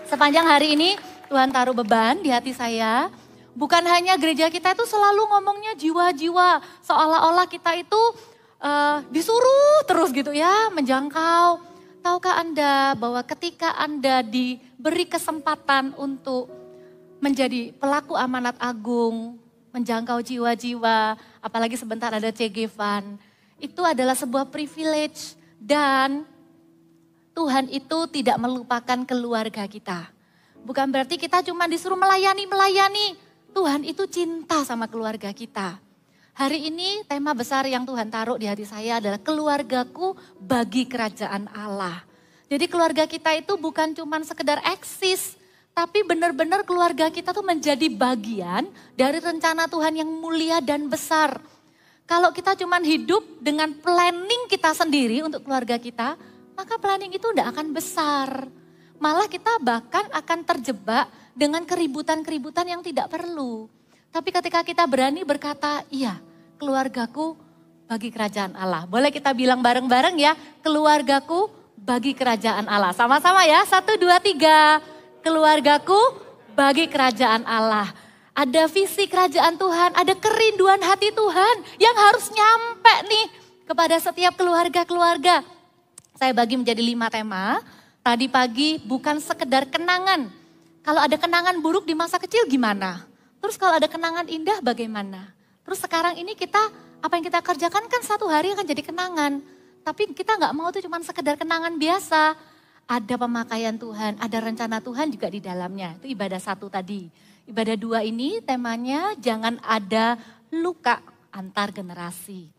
Sepanjang hari ini Tuhan taruh beban di hati saya. Bukan hanya gereja kita itu selalu ngomongnya jiwa-jiwa. Seolah-olah kita itu disuruh terus gitu ya menjangkau. Tahukah Anda bahwa ketika Anda diberi kesempatan untuk menjadi pelaku amanat agung, menjangkau jiwa-jiwa, apalagi sebentar ada CG Van, itu adalah sebuah privilege dan Tuhan itu tidak melupakan keluarga kita. Bukan berarti kita cuma disuruh melayani. Tuhan itu cinta sama keluarga kita. Hari ini tema besar yang Tuhan taruh di hati saya adalah keluargaku bagi kerajaan Allah. Jadi keluarga kita itu bukan cuma sekedar eksis, tapi benar-benar keluarga kita tuh menjadi bagian dari rencana Tuhan yang mulia dan besar. Kalau kita cuma hidup dengan planning kita sendiri untuk keluarga kita, maka planning itu tidak akan besar. Malah kita bahkan akan terjebak dengan keributan-keributan yang tidak perlu. Tapi ketika kita berani berkata, iya keluargaku bagi kerajaan Allah. Boleh kita bilang bareng-bareng ya, keluargaku bagi kerajaan Allah. Sama-sama ya, 1, 2, 3. Keluargaku bagi kerajaan Allah. Ada visi kerajaan Tuhan, ada kerinduan hati Tuhan yang harus nyampe nih kepada setiap keluarga-keluarga. Saya bagi menjadi 5 tema. Tadi pagi bukan sekedar kenangan. Kalau ada kenangan buruk di masa kecil gimana? Terus kalau ada kenangan indah bagaimana? Terus sekarang ini apa yang kita kerjakan kan satu hari akan jadi kenangan. Tapi kita nggak mau itu cuma sekedar kenangan biasa. Ada pemakaian Tuhan, ada rencana Tuhan juga di dalamnya. Itu ibadah 1 tadi. Ibadah 2 ini temanya jangan ada luka antar generasi.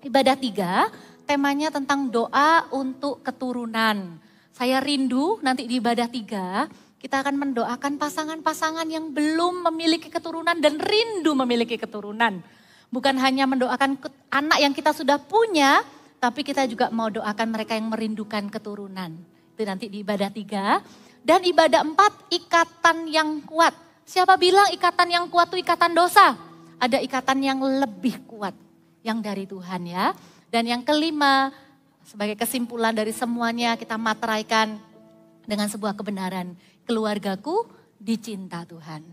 Ibadah 3 temanya tentang doa untuk keturunan. Saya rindu nanti di ibadah 3 kita akan mendoakan pasangan-pasangan yang belum memiliki keturunan dan rindu memiliki keturunan. Bukan hanya mendoakan anak yang kita sudah punya, tapi kita juga mau doakan mereka yang merindukan keturunan. Itu nanti di ibadah 3. Dan ibadah 4, ikatan yang kuat. Siapa bilang ikatan yang kuat itu ikatan dosa? Ada ikatan yang lebih kuat, yang dari Tuhan ya. Dan yang kelima, sebagai kesimpulan dari semuanya kita materaikan dengan sebuah kebenaran. Keluargaku dicinta Tuhan.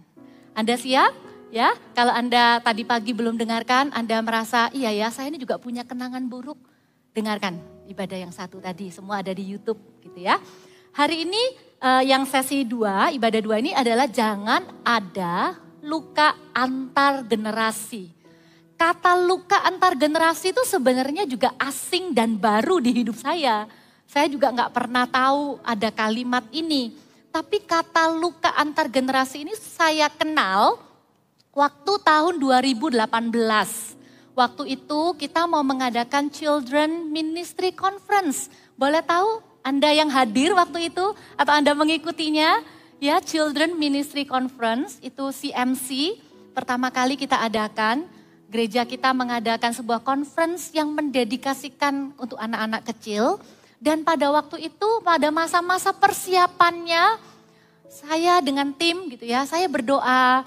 Anda siap? Ya, kalau Anda tadi pagi belum dengarkan, Anda merasa iya ya saya ini juga punya kenangan buruk. Dengarkan ibadah yang 1 tadi, semua ada di YouTube gitu ya. Hari ini yang sesi 2, ibadah 2 ini adalah jangan ada luka antar generasi. Kata luka antar generasi itu sebenarnya juga asing dan baru di hidup saya. Saya juga nggak pernah tahu ada kalimat ini. Tapi kata luka antar generasi ini saya kenal waktu tahun 2018. Waktu itu kita mau mengadakan Children Ministry Conference. Boleh tahu Anda yang hadir waktu itu atau Anda mengikutinya? Ya, Children Ministry Conference itu CMC pertama kali kita adakan. Gereja kita mengadakan sebuah conference yang mendedikasikan untuk anak-anak kecil. Dan pada waktu itu, pada masa-masa persiapannya, saya dengan tim gitu ya, saya berdoa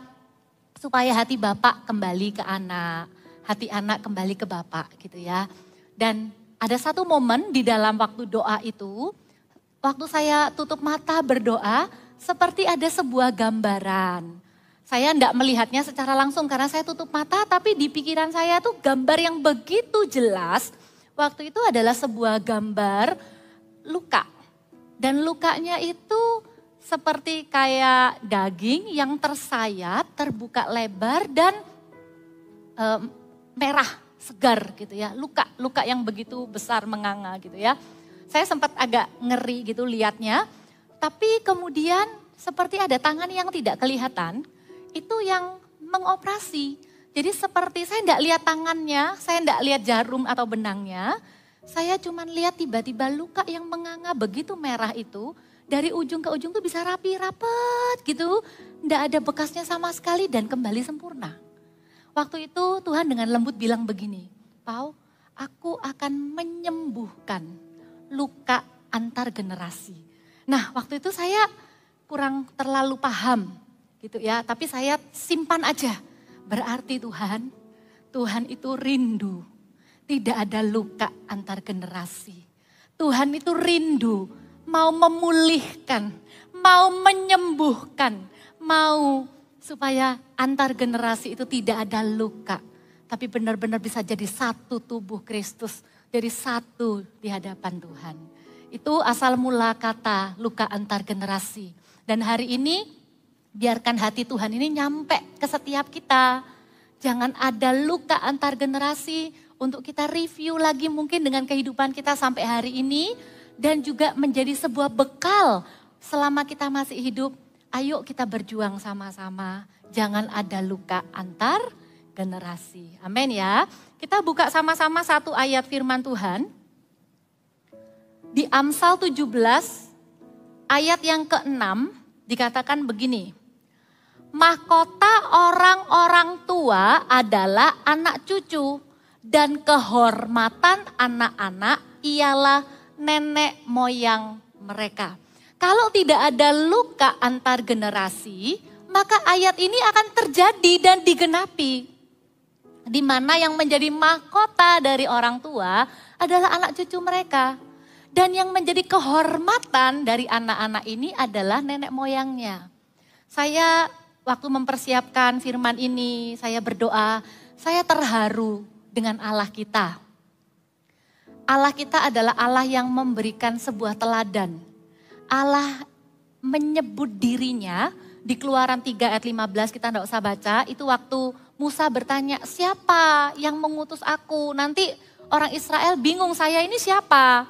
supaya hati Bapak kembali ke anak, hati anak kembali ke Bapak gitu ya. Dan ada satu momen di dalam waktu doa itu, waktu saya tutup mata berdoa, seperti ada sebuah gambaran. Saya enggak melihatnya secara langsung karena saya tutup mata, tapi di pikiran saya tuh gambar yang begitu jelas. Waktu itu adalah sebuah gambar luka. Dan lukanya itu seperti kayak daging yang tersayat, terbuka lebar dan merah, segar gitu ya. Luka yang begitu besar menganga gitu ya. Saya sempat agak ngeri gitu lihatnya. Tapi kemudian seperti ada tangan yang tidak kelihatan, itu yang mengoperasi. Jadi seperti saya enggak lihat tangannya, saya enggak lihat jarum atau benangnya. Saya cuma lihat tiba-tiba luka yang menganga begitu merah itu. Dari ujung ke ujung tuh bisa rapi, rapet gitu. Enggak ada bekasnya sama sekali dan kembali sempurna. Waktu itu Tuhan dengan lembut bilang begini, Pau, aku akan menyembuhkan luka antar generasi. Nah waktu itu saya kurang terlalu paham gitu ya. Tapi saya simpan aja. Berarti Tuhan itu rindu. Tidak ada luka antar generasi. Tuhan itu rindu mau memulihkan, mau menyembuhkan, mau supaya antar generasi itu tidak ada luka. Tapi benar-benar bisa jadi satu tubuh Kristus, jadi satu di hadapan Tuhan. Itu asal mula kata luka antar generasi. Dan hari ini biarkan hati Tuhan ini nyampe ke setiap kita. Jangan ada luka antar generasi, untuk kita review lagi mungkin dengan kehidupan kita sampai hari ini. Dan juga menjadi sebuah bekal selama kita masih hidup. Ayo kita berjuang sama-sama, jangan ada luka antar generasi. Amin ya. Kita buka sama-sama satu ayat firman Tuhan. Di Amsal 17 ayat yang ke-6 dikatakan begini. Mahkota orang-orang tua adalah anak cucu dan kehormatan anak-anak ialah nenek moyang mereka. Kalau tidak ada luka antar generasi, maka ayat ini akan terjadi dan digenapi. Di mana yang menjadi mahkota dari orang tua adalah anak cucu mereka. Dan yang menjadi kehormatan dari anak-anak ini adalah nenek moyangnya. Saya waktu mempersiapkan firman ini, saya berdoa, saya terharu dengan Allah kita. Allah kita adalah Allah yang memberikan sebuah teladan. Allah menyebut dirinya di Keluaran 3 ayat 15, kita tidak usah baca. Itu waktu Musa bertanya, siapa yang mengutus aku? Nanti orang Israel bingung, saya ini siapa?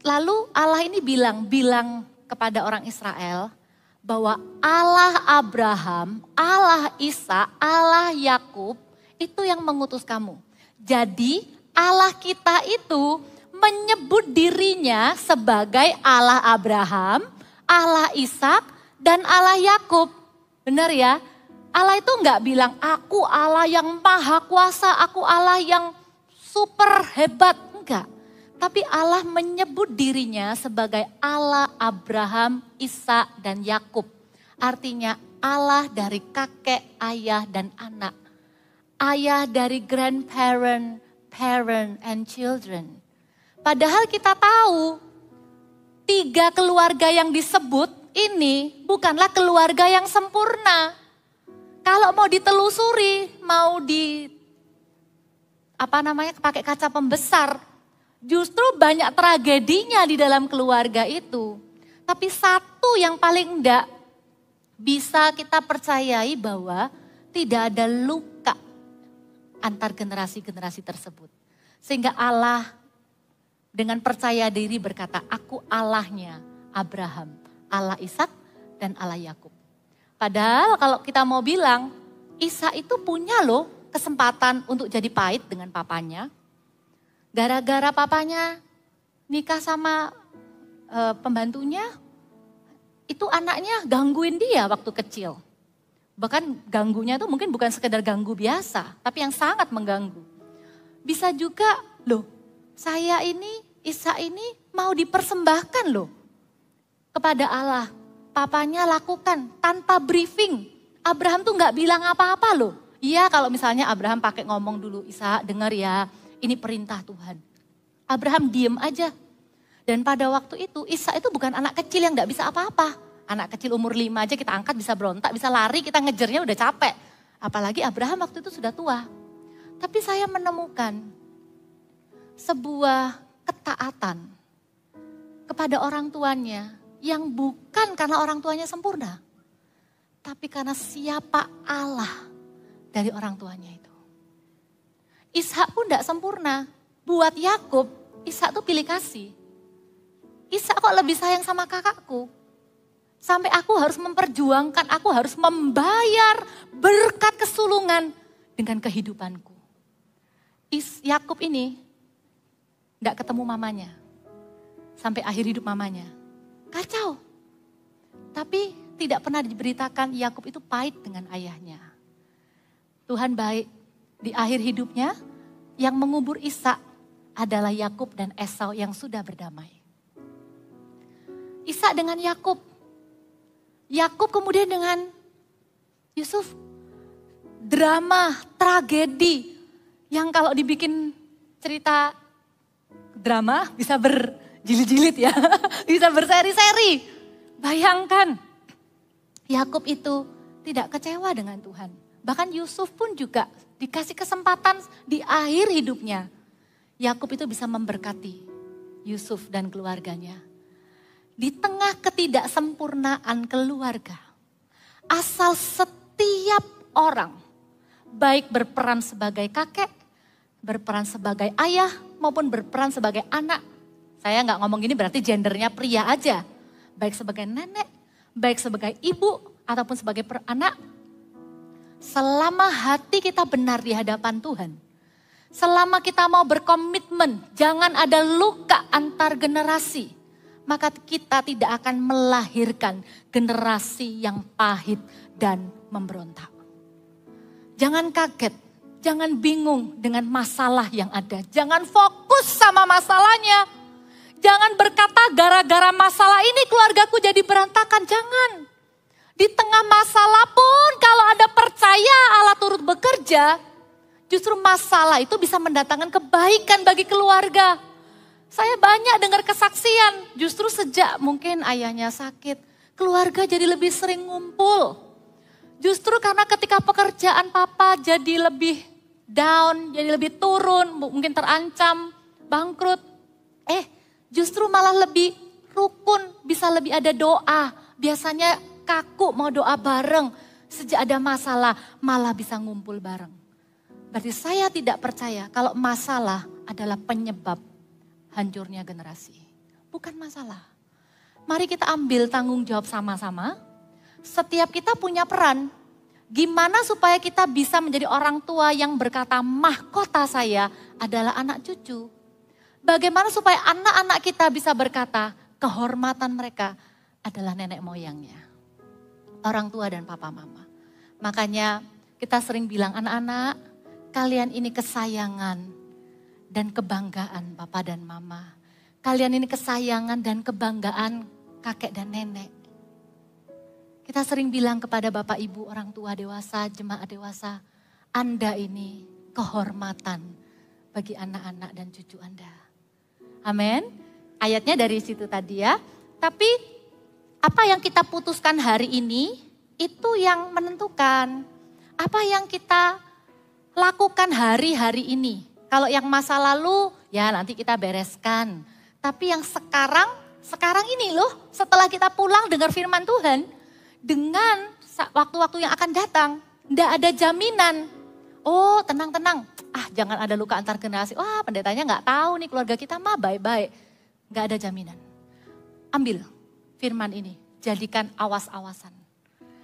Lalu Allah ini bilang kepada orang Israel bahwa Allah Abraham, Allah Ishak, Allah Yakub itu yang mengutus kamu. Jadi Allah kita itu menyebut dirinya sebagai Allah Abraham, Allah Ishak, dan Allah Yakub. Benar ya? Allah itu enggak bilang, aku Allah yang maha kuasa, aku Allah yang super hebat. Enggak. Tapi Allah menyebut dirinya sebagai Allah Abraham, Ishak, dan Yakub. Artinya Allah dari kakek, ayah, dan anak. Ayah dari grandparent, parent, and children. Padahal kita tahu 3 keluarga yang disebut ini bukanlah keluarga yang sempurna. Kalau mau ditelusuri, mau pakai kaca pembesar, justru banyak tragedinya di dalam keluarga itu. Tapi satu yang paling enggak bisa kita percayai bahwa tidak ada luka antar generasi-generasi tersebut. Sehingga Allah dengan percaya diri berkata, aku Allahnya Abraham, Allah Ishak, dan Allah Yakub. Padahal kalau kita mau bilang, Ishak itu punya loh kesempatan untuk jadi pahit dengan papanya. Gara-gara papanya nikah sama pembantunya, itu anaknya gangguin dia waktu kecil. Bahkan ganggunya itu mungkin bukan sekedar ganggu biasa, tapi yang sangat mengganggu. Bisa juga loh, saya ini, Ishak ini mau dipersembahkan loh kepada Allah. Papanya lakukan tanpa briefing. Abraham tuh gak bilang apa-apa loh. Iya kalau misalnya Abraham pakai ngomong dulu, Ishak dengar ya, ini perintah Tuhan. Abraham diem aja. Dan pada waktu itu Ishak itu bukan anak kecil yang gak bisa apa-apa. Anak kecil umur 5 aja kita angkat bisa berontak, bisa lari, kita ngejernya udah capek. Apalagi Abraham waktu itu sudah tua. Tapi saya menemukan sebuah ketaatan kepada orang tuanya yang bukan karena orang tuanya sempurna. Tapi karena siapa Allah dari orang tuanya itu. Ishak pun tidak sempurna. Buat Yakub, Ishak tuh pilih kasih. Ishak kok lebih sayang sama kakakku. Sampai aku harus memperjuangkan, aku harus membayar berkat kesulungan dengan kehidupanku. Yakub ini tidak ketemu mamanya. Sampai akhir hidup mamanya. Kacau. Tapi tidak pernah diberitakan Yakub itu pahit dengan ayahnya. Tuhan baik. Di akhir hidupnya yang mengubur Ishak adalah Yakub dan Esau yang sudah berdamai. Ishak dengan Yakub. Yakub kemudian dengan Yusuf. Drama, tragedi yang kalau dibikin cerita drama bisa berjilid-jilid ya. Bisa berseri-seri. Bayangkan, Yakub itu tidak kecewa dengan Tuhan. Bahkan Yusuf pun juga dikasih kesempatan di akhir hidupnya. Yakub itu bisa memberkati Yusuf dan keluarganya. Di tengah ketidaksempurnaan keluarga, asal setiap orang baik berperan sebagai kakek, berperan sebagai ayah, maupun berperan sebagai anak. Saya nggak ngomong gini berarti gendernya pria aja. Baik sebagai nenek, baik sebagai ibu, ataupun sebagai anak. Selama hati kita benar di hadapan Tuhan, selama kita mau berkomitmen, jangan ada luka antar generasi, maka kita tidak akan melahirkan generasi yang pahit dan memberontak. Jangan kaget, jangan bingung dengan masalah yang ada. Jangan fokus sama masalahnya. Jangan berkata gara-gara masalah ini keluargaku jadi berantakan, jangan. Di tengah masalah pun kalau ada percaya Allah turut bekerja, justru masalah itu bisa mendatangkan kebaikan bagi keluarga. Saya banyak dengar kesaksian, justru sejak mungkin ayahnya sakit, keluarga jadi lebih sering ngumpul. Justru karena ketika pekerjaan papa jadi lebih down, jadi lebih turun, mungkin terancam, bangkrut. Justru malah lebih rukun, bisa lebih ada doa. Biasanya kaku mau doa bareng, sejak ada masalah malah bisa ngumpul bareng. Berarti saya tidak percaya kalau masalah adalah penyebab hancurnya generasi. Bukan masalah. Mari kita ambil tanggung jawab sama-sama. Setiap kita punya peran. Gimana supaya kita bisa menjadi orang tua yang berkata mahkota saya adalah anak cucu. Bagaimana supaya anak-anak kita bisa berkata kehormatan mereka adalah nenek moyangnya. Orang tua dan papa mama. Makanya kita sering bilang anak-anak kalian ini kesayangan dan kebanggaan papa dan mama. Kalian ini kesayangan dan kebanggaan kakek dan nenek. Kita sering bilang kepada bapak ibu, orang tua dewasa, jemaat dewasa, Anda ini kehormatan bagi anak-anak dan cucu Anda. Amin. Ayatnya dari situ tadi ya. Tapi apa yang kita putuskan hari ini itu yang menentukan. Apa yang kita lakukan hari-hari ini. Kalau yang masa lalu ya nanti kita bereskan. Tapi yang sekarang ini loh setelah kita pulang dengar firman Tuhan. Dengan waktu-waktu yang akan datang. Tidak ada jaminan. Oh tenang-tenang. Jangan ada luka antar generasi. Wah pendetanya gak tahu nih keluarga kita mah baik-baik. Gak ada jaminan. Ambil firman ini. Jadikan awas-awasan.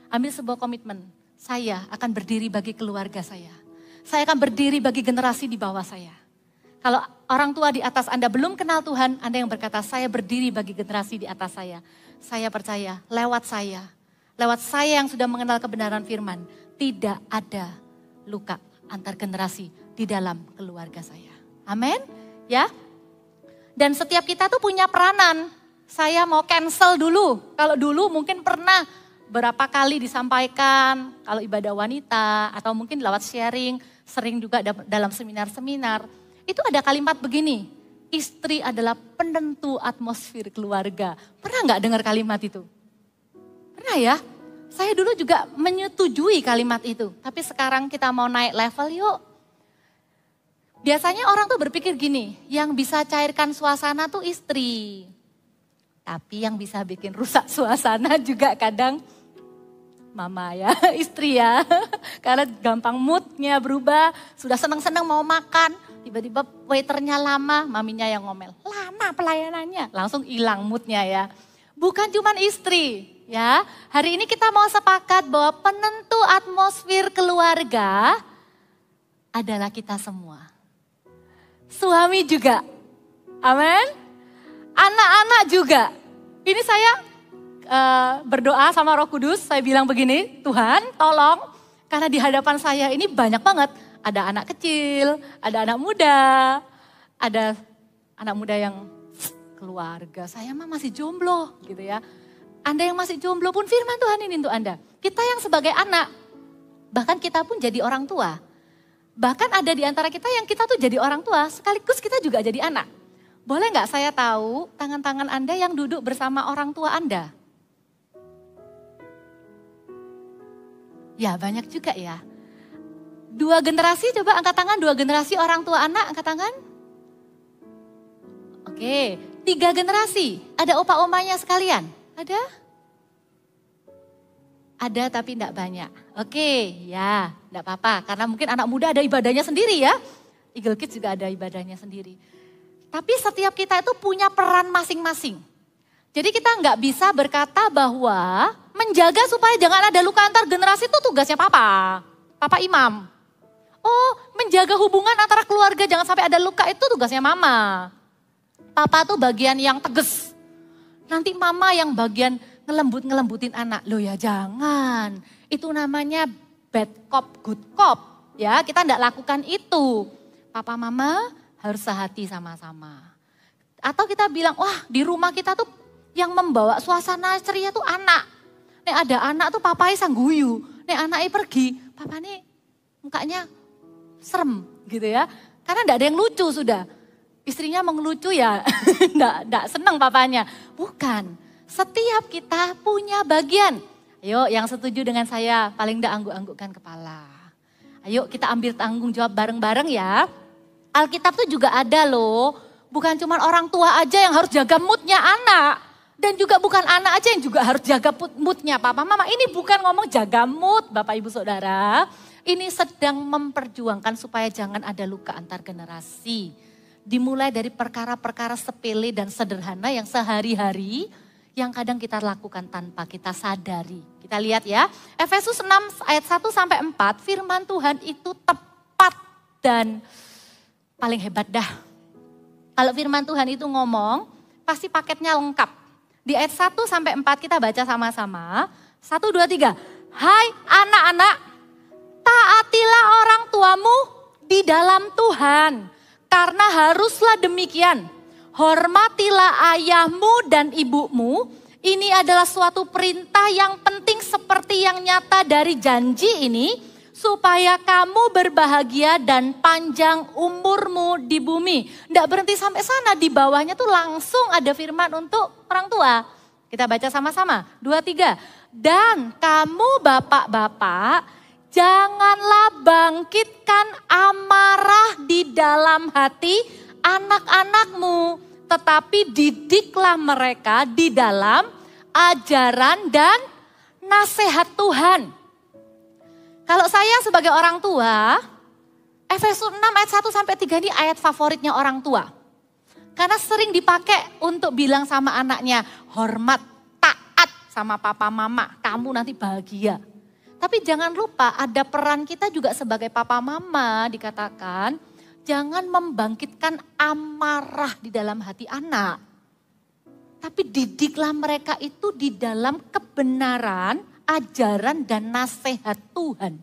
Ambil sebuah komitmen. Saya akan berdiri bagi keluarga saya. Saya akan berdiri bagi generasi di bawah saya. Kalau orang tua di atas Anda belum kenal Tuhan, Anda yang berkata saya berdiri bagi generasi di atas saya. Saya percaya lewat saya yang sudah mengenal kebenaran firman, tidak ada luka antar generasi di dalam keluarga saya. Amin. Ya. Dan setiap kita tuh punya peranan. Saya mau cancel dulu. Kalau dulu mungkin pernah berapa kali disampaikan, kalau ibadah wanita atau mungkin lewat sharing, sering juga dalam seminar-seminar. Itu ada kalimat begini, istri adalah penentu atmosfer keluarga. Pernah nggak dengar kalimat itu? Pernah ya? Saya dulu juga menyetujui kalimat itu. Tapi sekarang kita mau naik level yuk. Biasanya orang tuh berpikir gini, yang bisa cairkan suasana tuh istri. Tapi yang bisa bikin rusak suasana juga kadang mama ya, istri ya. Karena gampang moodnya berubah, sudah senang-senang mau makan. Tiba-tiba waiternya lama, maminya yang ngomel. Lama pelayanannya, langsung hilang moodnya ya. Bukan cuma istri ya. Hari ini kita mau sepakat bahwa penentu atmosfer keluarga adalah kita semua. Suami juga, amin. Anak-anak juga. Ini saya berdoa sama Roh Kudus, saya bilang begini, Tuhan tolong, karena di hadapan saya ini banyak banget. Ada anak kecil, ada anak muda, ada anak muda yang keluarga, saya mah masih jomblo gitu ya. Anda yang masih jomblo pun firman Tuhan ini untuk Anda. Kita yang sebagai anak, bahkan kita pun jadi orang tua. Bahkan ada di antara kita yang kita tuh jadi orang tua, sekaligus kita juga jadi anak. Boleh nggak saya tahu tangan-tangan Anda yang duduk bersama orang tua Anda? Ya banyak juga ya. 2 generasi, coba angkat tangan, 2 generasi orang tua anak, angkat tangan. Oke, 3 generasi, ada opa omanya sekalian, ada? Ada tapi enggak banyak. Oke, ya enggak apa-apa, karena mungkin anak muda ada ibadahnya sendiri ya. Eagle Kids juga ada ibadahnya sendiri. Tapi setiap kita itu punya peran masing-masing. Jadi kita enggak bisa berkata bahwa menjaga supaya jangan ada luka antar generasi itu tugasnya papa imam. Oh, menjaga hubungan antara keluarga jangan sampai ada luka itu tugasnya mama. Papa tuh bagian yang tegas. Nanti mama yang bagian ngelembutin anak. Loh ya jangan, itu namanya bad cop, good cop. Ya, kita enggak lakukan itu. Papa mama harus sehati sama-sama. Atau kita bilang, wah di rumah kita tuh yang membawa suasana ceria tuh anak. Nek ada anak tuh papai sangguyu. Nek anaknya pergi, papa nih mukanya serem gitu ya. Karena enggak ada yang lucu sudah. Istrinya mau ngelucu ya, enggak seneng papanya. Bukan, setiap kita punya bagian. Ayo yang setuju dengan saya, paling enggak angguk-anggukkan kepala. Ayo kita ambil tanggung jawab bareng-bareng ya. Alkitab tuh juga ada loh, bukan cuma orang tua aja yang harus jaga moodnya anak. Dan juga bukan anak aja yang juga harus jaga moodnya papa mama. Ini bukan ngomong jaga mood Bapak Ibu Saudara. Ini sedang memperjuangkan supaya jangan ada luka antar generasi. Dimulai dari perkara-perkara sepele dan sederhana yang sehari-hari yang kadang kita lakukan tanpa kita sadari. Kita lihat ya, Efesus 6 ayat 1 sampai 4, firman Tuhan itu tepat dan paling hebat dah. Kalau firman Tuhan itu ngomong, pasti paketnya lengkap. Di ayat 1 sampai 4 kita baca sama-sama. 1, 2, 3. Hai anak-anak, taatilah orang tuamu di dalam Tuhan. Karena haruslah demikian. Hormatilah ayahmu dan ibumu. Ini adalah suatu perintah yang penting seperti yang nyata dari janji ini. Supaya kamu berbahagia dan panjang umurmu di bumi. Tidak berhenti sampai sana, di bawahnya tuh langsung ada firman untuk orang tua. Kita baca sama-sama, 2, 3. Dan kamu bapak-bapak, janganlah bangkitkan amarah di dalam hati anak-anakmu. Tetapi didiklah mereka di dalam ajaran dan nasihat Tuhan. Kalau saya sebagai orang tua, Efesus 6 ayat 1 sampai 3 ini ayat favoritnya orang tua. Karena sering dipakai untuk bilang sama anaknya, hormat, taat sama papa mama, kamu nanti bahagia. Tapi jangan lupa ada peran kita juga sebagai papa mama dikatakan, jangan membangkitkan amarah di dalam hati anak. Tapi didiklah mereka itu di dalam kebenaran, ajaran dan nasihat Tuhan.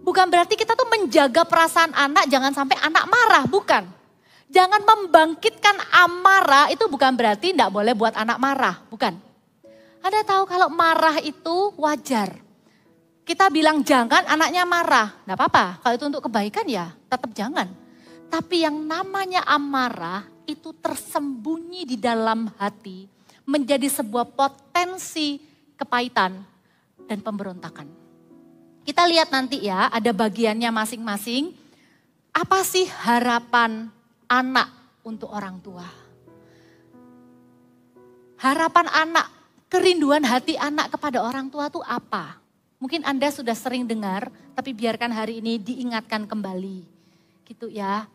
Bukan berarti kita tuh menjaga perasaan anak jangan sampai anak marah, bukan. Jangan membangkitkan amarah itu bukan berarti tidak boleh buat anak marah, bukan. Anda tahu kalau marah itu wajar. Kita bilang jangan anaknya marah, tidak apa-apa. Kalau itu untuk kebaikan ya tetap jangan. Tapi yang namanya amarah itu tersembunyi di dalam hati menjadi sebuah potensi kepahitan dan pemberontakan. Kita lihat nanti ya, ada bagiannya masing-masing. Apa sih harapan anak untuk orang tua? Harapan anak, kerinduan hati anak kepada orang tua itu apa? Mungkin Anda sudah sering dengar, tapi biarkan hari ini diingatkan kembali. Gitu ya.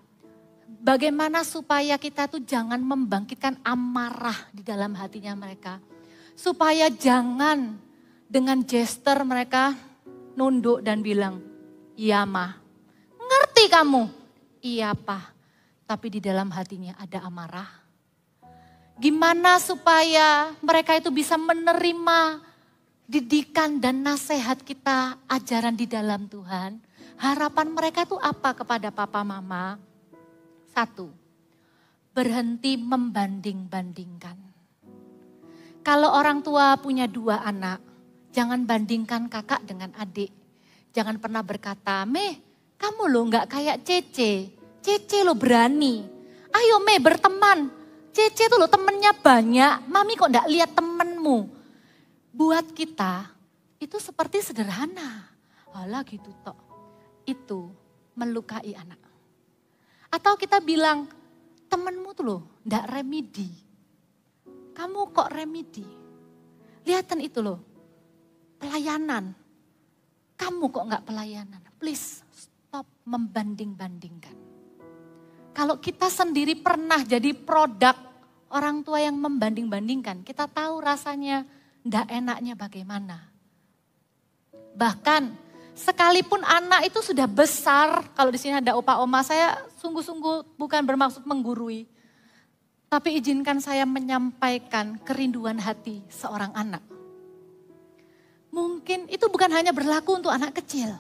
Bagaimana supaya kita tuh jangan membangkitkan amarah di dalam hatinya mereka. Supaya jangan dengan gestur mereka nunduk dan bilang, iya mah, ngerti kamu? Iya pak, tapi di dalam hatinya ada amarah. Gimana supaya mereka itu bisa menerima didikan dan nasihat kita, ajaran di dalam Tuhan. Harapan mereka itu apa kepada papa mama? 1, berhenti membanding-bandingkan. Kalau orang tua punya 2 anak, jangan bandingkan kakak dengan adik. Jangan pernah berkata, Meh, kamu lo gak kayak Cece. Cece lo berani. Ayo Meh berteman. Cece tuh lo temennya banyak. Mami kok gak lihat temenmu. Buat kita, itu seperti sederhana. Alah gitu tok. Itu melukai anak. Atau kita bilang, temenmu tuh loh ndak remedi. Kamu kok remedi? Lihatan itu loh, pelayanan. Kamu kok nggak pelayanan? Please stop membanding-bandingkan. Kalau kita sendiri pernah jadi produk orang tua yang membanding-bandingkan, kita tahu rasanya ndak enaknya bagaimana. Bahkan sekalipun anak itu sudah besar, kalau di sini ada opa oma, saya sungguh-sungguh bukan bermaksud menggurui. Tapi izinkan saya menyampaikan kerinduan hati seorang anak. Mungkin itu bukan hanya berlaku untuk anak kecil.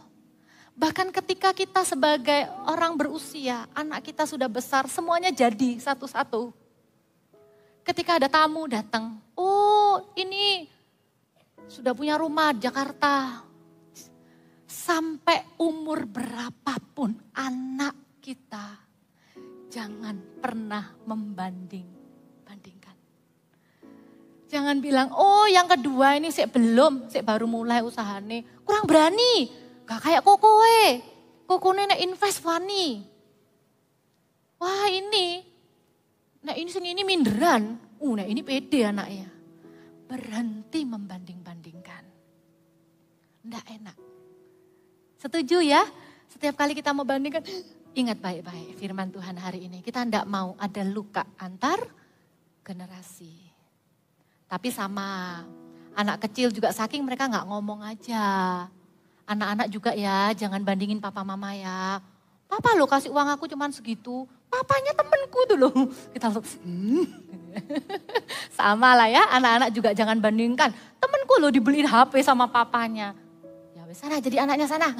Bahkan ketika kita sebagai orang berusia, anak kita sudah besar, semuanya jadi satu-satu. Ketika ada tamu datang, oh ini sudah punya rumah di Jakarta. Sampai umur berapapun anak kita, jangan pernah membanding-bandingkan. Jangan bilang, oh yang kedua ini sik belum, sik baru mulai usahane. Kurang berani, gak kayak kokoe. Kokone nek invest wani. Wah ini, nek ini sing ini minderan. Nek ini pede anaknya. Berhenti membanding-bandingkan. Nggak enak. Setuju ya? Setiap kali kita mau bandingkan, ingat baik-baik firman Tuhan hari ini. Kita tidak mau ada luka antar generasi. Tapi sama anak kecil juga saking mereka nggak ngomong aja. Anak-anak juga ya jangan bandingin papa mama ya. Papa lo kasih uang aku cuman segitu. Papanya temenku tuh loh. Kita langsung sama lah ya, anak-anak juga jangan bandingkan. Temenku loh dibeliin HP sama papanya. Sana jadi anaknya sana.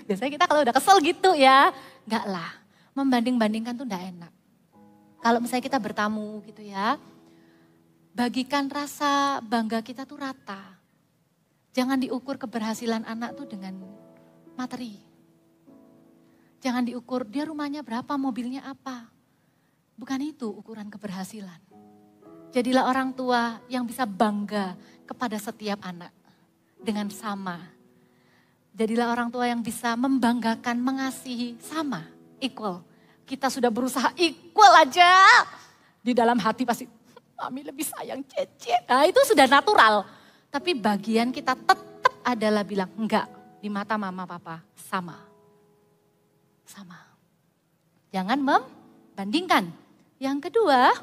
Biasanya kita kalau udah kesel gitu ya. Enggak lah, membanding-bandingkan tuh enggak enak. Kalau misalnya kita bertamu gitu ya, bagikan rasa bangga kita tuh rata. Jangan diukur keberhasilan anak tuh dengan materi. Jangan diukur dia rumahnya berapa, mobilnya apa. Bukan itu ukuran keberhasilan. Jadilah orang tua yang bisa bangga kepada setiap anak dengan sama. Jadilah orang tua yang bisa membanggakan, mengasihi sama, equal. Kita sudah berusaha equal aja. Di dalam hati pasti, mami lebih sayang Cece. Nah itu sudah natural. Tapi bagian kita tetap adalah bilang, enggak, di mata mama papa sama. Sama. Jangan membandingkan. Yang kedua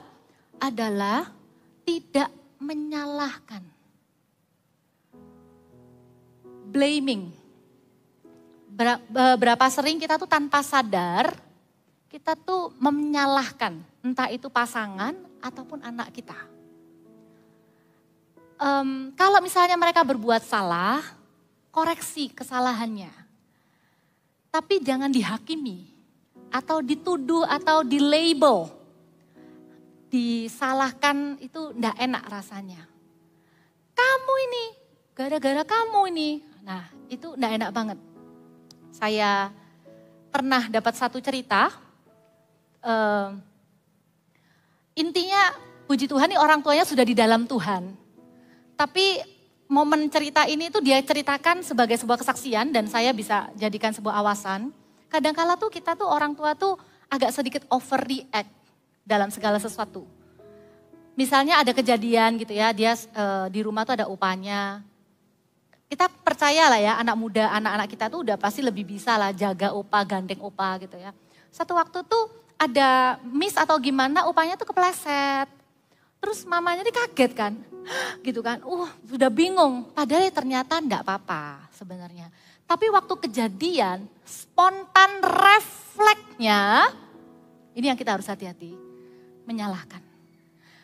adalah tidak menyalahkan. Blaming. Berapa sering kita tuh tanpa sadar, kita tuh menyalahkan, entah itu pasangan ataupun anak kita. Kalau misalnya mereka berbuat salah, koreksi kesalahannya. Tapi jangan dihakimi, atau dituduh, atau dilabel. Disalahkan itu enggak enak rasanya. Kamu ini, gara-gara kamu ini. Nah itu enggak enak banget. Saya pernah dapat satu cerita, intinya puji Tuhan nih orang tuanya sudah di dalam Tuhan. Tapi momen cerita ini tuh dia ceritakan sebagai sebuah kesaksian dan saya bisa jadikan sebuah awasan. Kadang-kala tuh kita tuh orang tua tuh agak sedikit overreact dalam segala sesuatu. Misalnya ada kejadian gitu ya, dia di rumah tuh ada opanya. Kita percaya lah ya anak muda, anak-anak kita tuh udah pasti lebih bisa lah jaga opa, gandeng opa gitu ya. Satu waktu tuh ada miss atau gimana opanya tuh kepleset. Terus mamanya nih kaget kan, gitu kan. Sudah bingung, padahal ternyata enggak apa-apa sebenarnya. Tapi waktu kejadian, spontan refleksnya, ini yang kita harus hati-hati, menyalahkan.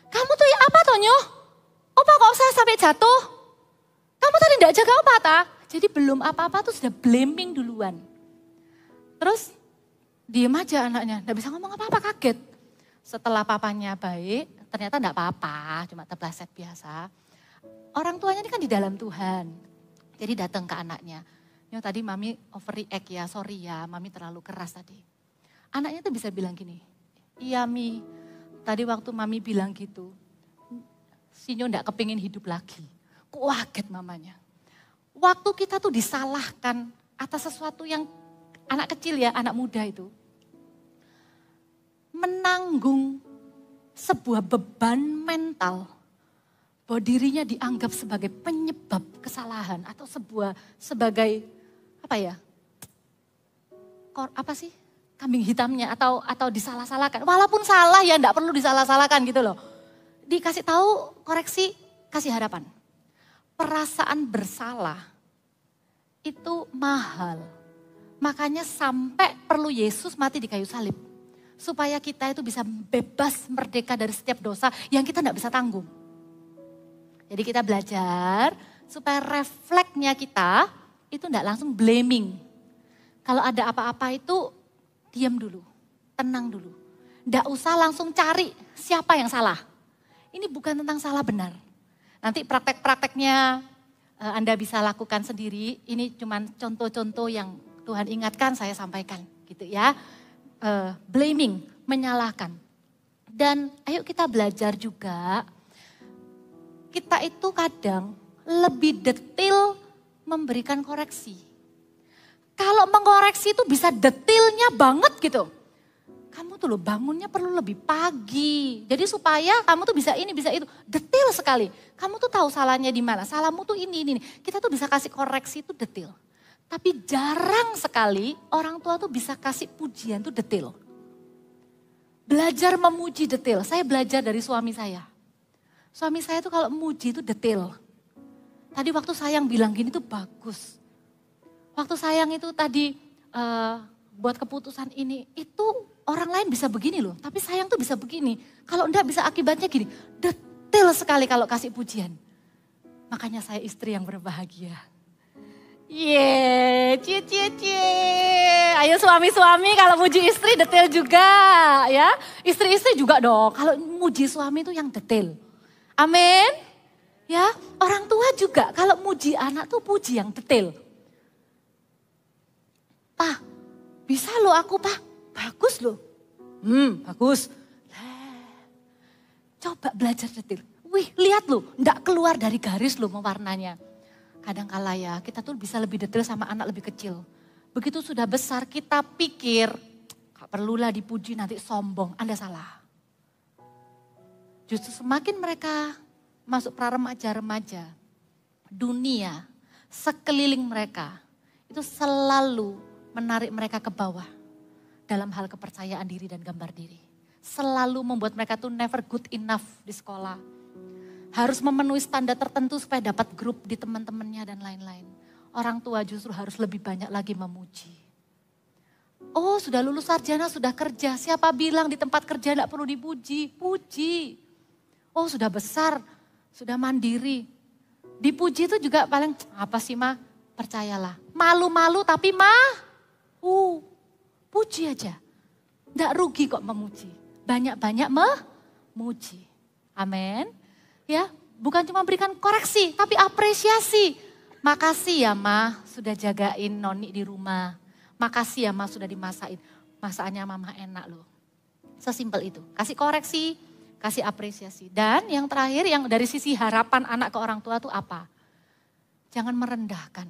Kamu tuh ya apa Tonyo? Opa kok usah sampai jatuh? Kamu tadi enggak jaga opa ta? Jadi belum apa-apa tuh sudah blaming duluan. Terus diem aja anaknya, enggak bisa ngomong apa-apa, kaget. Setelah papanya baik, ternyata enggak apa-apa, cuma terpleset biasa. Orang tuanya ini kan di dalam Tuhan. Jadi datang ke anaknya. Yo tadi mami overreact ya, sorry ya, mami terlalu keras tadi. Anaknya tuh bisa bilang gini, iya Mi, tadi waktu mami bilang gitu, Sinyo enggak kepingin hidup lagi. Kaget mamanya. waktu kita tuh disalahkan atas sesuatu yang anak kecil ya, anak muda itu. Menanggung sebuah beban mental bahwa dirinya dianggap sebagai penyebab kesalahan atau sebagai kambing hitamnya atau disalah-salahkan. Walaupun salah ya enggak perlu disalah-salahkan gitu loh. Dikasih tahu, koreksi, kasih harapan. Perasaan bersalah itu mahal. Makanya sampai perlu Yesus mati di kayu salib. Supaya kita itu bisa bebas, merdeka dari setiap dosa yang kita enggak bisa tanggung. Jadi kita belajar supaya refleksnya kita itu enggak langsung blaming. Kalau ada apa-apa itu diam dulu, tenang dulu. Enggak usah langsung cari siapa yang salah. Ini bukan tentang salah benar. Nanti praktek-prakteknya Anda bisa lakukan sendiri. Ini cuma contoh-contoh yang Tuhan ingatkan saya sampaikan gitu ya. Blaming, menyalahkan. Dan ayo kita belajar juga, kita itu kadang lebih detail memberikan koreksi. Kalau mengoreksi itu bisa detailnya banget gitu. Kamu tuh loh bangunnya perlu lebih pagi. Jadi supaya kamu tuh bisa ini, bisa itu. Detail sekali. Kamu tuh tahu salahnya di mana. Salahmu tuh ini. Kita tuh bisa kasih koreksi itu detail. Tapi jarang sekali orang tua tuh bisa kasih pujian tuh detail. Belajar memuji detail. Saya belajar dari suami saya. Suami saya tuh kalau muji itu detail. Tadi waktu sayang bilang gini tuh bagus. Waktu sayang itu tadi buat keputusan ini, itu orang lain bisa begini loh. Tapi sayang tuh bisa begini. Kalau enggak bisa akibatnya gini. Detail sekali kalau kasih pujian. Makanya saya istri yang berbahagia. Cie. Ayo suami-suami kalau muji istri detail juga ya. Istri-istri juga dong. Kalau muji suami itu yang detail. Amin. Ya, orang tua juga kalau muji anak tuh puji yang detail. Pak, bisa loh aku pak, bagus loh. Bagus. Coba belajar detail. Wih, lihat loh, enggak keluar dari garis loh mewarnanya. Kadang-kala ya, kita tuh bisa lebih detail sama anak lebih kecil. Begitu sudah besar kita pikir, gak perlulah dipuji nanti sombong, Anda salah. Justru semakin mereka masuk pra-remaja-remaja, dunia sekeliling mereka itu selalu menarik mereka ke bawah dalam hal kepercayaan diri dan gambar diri. Selalu membuat mereka tuh never good enough di sekolah. Harus memenuhi standar tertentu supaya dapat grup di teman-temannya dan lain-lain. Orang tua justru harus lebih banyak lagi memuji. Oh sudah lulus sarjana, sudah kerja. Siapa bilang di tempat kerja tidak perlu dipuji? Puji. Oh sudah besar, sudah mandiri. Dipuji itu juga paling, apa sih Ma? Percayalah. Malu-malu tapi puji aja. Tidak rugi kok memuji. Banyak-banyak memuji. Amin. Ya, bukan cuma berikan koreksi, tapi apresiasi. Makasih ya Ma, sudah jagain Noni di rumah. Makasih ya Ma, sudah dimasakin. Masakannya Mama enak loh. Sesimpel itu. Kasih koreksi, kasih apresiasi. Dan yang terakhir, yang dari sisi harapan anak ke orang tua itu apa? Jangan merendahkan.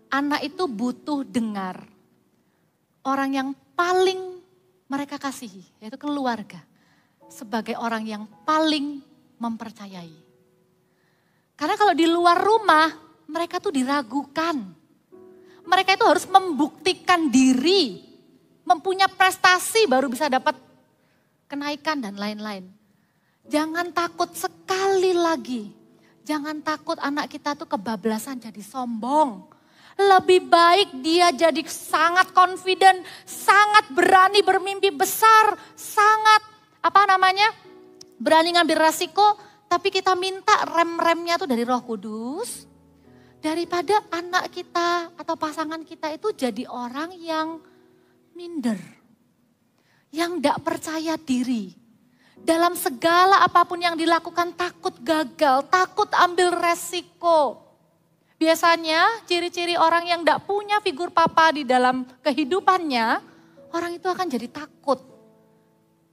Anak itu butuh dengar orang yang paling mereka kasihi, yaitu keluarga. Sebagai orang yang paling mempercayai. Karena kalau di luar rumah, mereka tuh diragukan. Mereka itu harus membuktikan diri, mempunyai prestasi baru bisa dapat kenaikan dan lain-lain. Jangan takut sekali lagi. Jangan takut anak kita tuh kebablasan jadi sombong. Lebih baik dia jadi sangat confident, sangat berani bermimpi besar, sangat berani ngambil resiko, tapi kita minta rem-remnya tuh dari Roh Kudus. Daripada anak kita atau pasangan kita itu jadi orang yang minder. Yang gak percaya diri. Dalam segala apapun yang dilakukan takut gagal, takut ambil resiko. Biasanya ciri-ciri orang yang gak punya figur papa di dalam kehidupannya, orang itu akan jadi takut.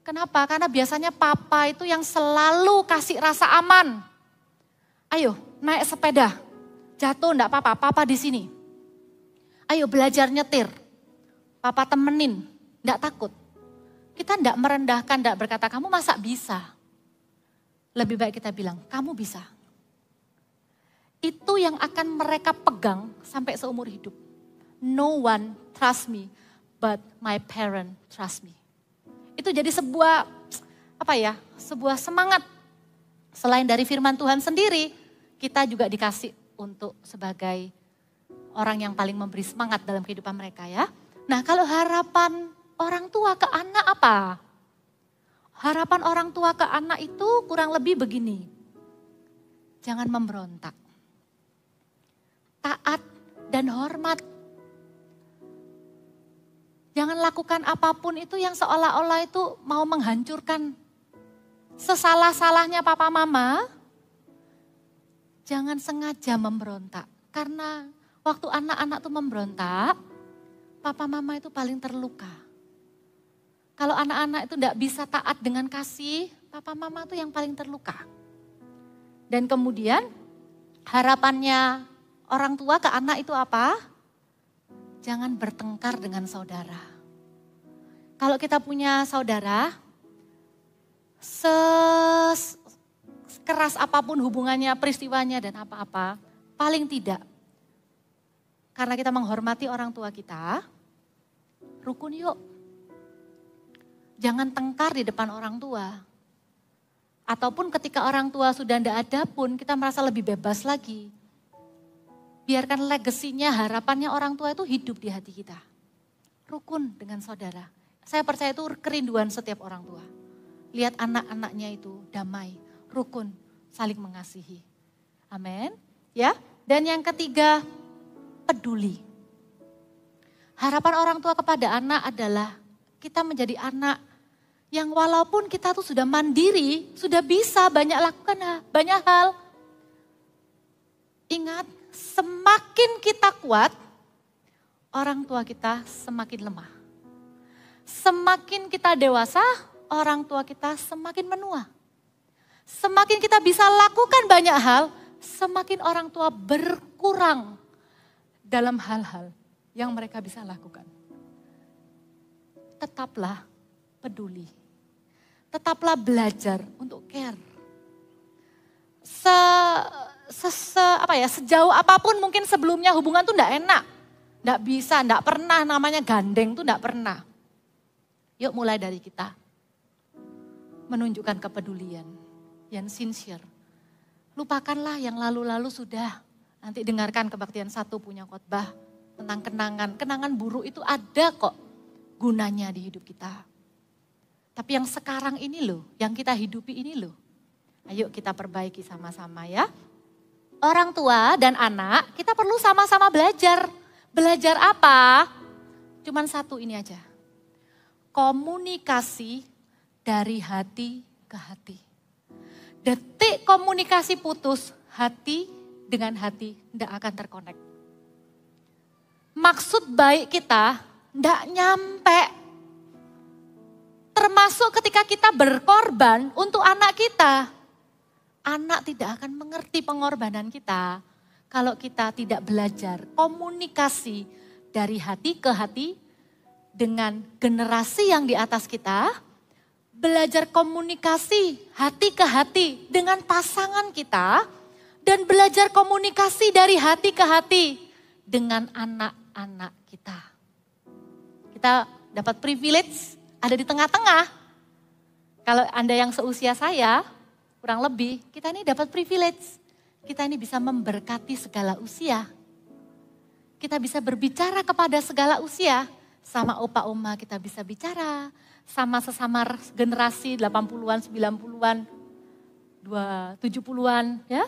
Kenapa? Karena biasanya papa itu yang selalu kasih rasa aman. Ayo Ayo naik sepeda, jatuh enggak apa-apa, papa di sini. Ayo belajar nyetir, papa temenin, enggak takut. Kita enggak merendahkan, enggak berkata kamu masa bisa. Lebih baik kita bilang, kamu bisa. Itu yang akan mereka pegang sampai seumur hidup. No one trust me, but my parent trust me. Itu jadi sebuah sebuah semangat. Selain dari firman Tuhan sendiri, kita juga dikasih untuk sebagai orang yang paling memberi semangat dalam kehidupan mereka ya. Nah kalau harapan orang tua ke anak apa? Harapan orang tua ke anak itu kurang lebih begini. Jangan memberontak. Taat dan hormat. Jangan lakukan apapun itu yang seolah-olah itu mau menghancurkan sesalah-salahnya papa mama. Jangan sengaja memberontak. Karena waktu anak-anak itu memberontak, papa mama itu paling terluka. Kalau anak-anak itu tidak bisa taat dengan kasih, papa mama itu yang paling terluka. Dan kemudian harapannya orang tua ke anak itu apa? Jangan bertengkar dengan saudara. Kalau kita punya saudara, sekeras apapun hubungannya, peristiwanya dan apa-apa, paling tidak. Karena kita menghormati orang tua kita, rukun yuk. Jangan tengkar di depan orang tua. Ataupun ketika orang tua sudah tidak ada pun kita merasa lebih bebas lagi. Biarkan legasinya, harapannya orang tua itu hidup di hati kita. Rukun dengan saudara. Saya percaya itu kerinduan setiap orang tua. Lihat anak-anaknya itu damai, rukun, saling mengasihi. Amin. Ya. Dan yang ketiga, peduli. Harapan orang tua kepada anak adalah kita menjadi anak yang walaupun kita tuh sudah mandiri, sudah bisa lakukan banyak hal. Ingat, semakin kita kuat, orang tua kita semakin lemah. Semakin kita dewasa, orang tua kita semakin menua. Semakin kita bisa lakukan banyak hal, semakin orang tua berkurang dalam hal-hal yang mereka bisa lakukan. Tetaplah peduli. Tetaplah belajar untuk care. Sejauh apapun mungkin sebelumnya hubungan tuh enggak enak. Enggak bisa, enggak pernah namanya gandeng tuh enggak pernah. Yuk mulai dari kita. Menunjukkan kepedulian yang sincere. Lupakanlah yang lalu-lalu sudah. Nanti dengarkan kebaktian 1 punya khotbah tentang kenangan. Kenangan buruk itu ada kok gunanya di hidup kita. Tapi yang sekarang ini loh, yang kita hidupi ini loh. Ayo kita perbaiki sama-sama ya. Orang tua dan anak kita perlu sama-sama belajar. Belajar apa? Cuman satu ini aja. Komunikasi dari hati ke hati. Detik komunikasi putus, hati dengan hati tidak akan terkonek. Maksud baik kita tidak nyampe. Termasuk ketika kita berkorban untuk anak kita. Anak tidak akan mengerti pengorbanan kita kalau kita tidak belajar komunikasi dari hati ke hati dengan generasi yang di atas kita. Belajar komunikasi hati ke hati dengan pasangan kita. Dan belajar komunikasi dari hati ke hati dengan anak-anak kita. Kita dapat privilege ada di tengah-tengah. Kalau Anda yang seusia saya, kurang lebih, kita ini dapat privilege. Kita ini bisa memberkati segala usia. Kita bisa berbicara kepada segala usia. Sama opa oma kita bisa bicara. Sama sesama generasi 80-an, 90-an, 70-an ya.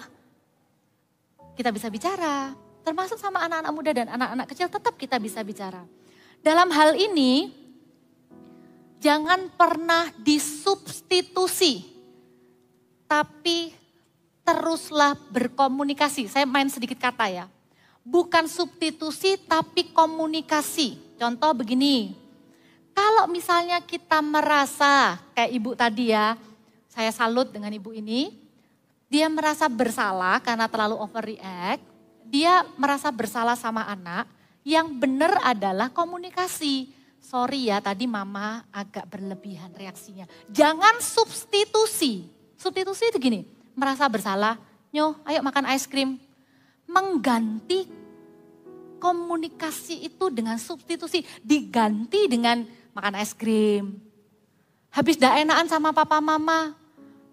Kita bisa bicara. Termasuk sama anak-anak muda dan anak-anak kecil tetap kita bisa bicara. Dalam hal ini, jangan pernah disubstitusi, tapi teruslah berkomunikasi. Saya main sedikit kata ya. Bukan substitusi tapi komunikasi. Contoh begini, kalau misalnya kita merasa kayak ibu tadi ya, saya salut dengan ibu ini. Dia merasa bersalah karena terlalu overreact. Dia merasa bersalah sama anak. Yang benar adalah komunikasi. Sorry ya, tadi mama agak berlebihan reaksinya. Jangan substitusi. Substitusi itu gini, merasa bersalah, Nyo ayo makan es krim. Mengganti komunikasi itu dengan substitusi. Diganti dengan makan es krim. Habis dah enakan sama papa mama,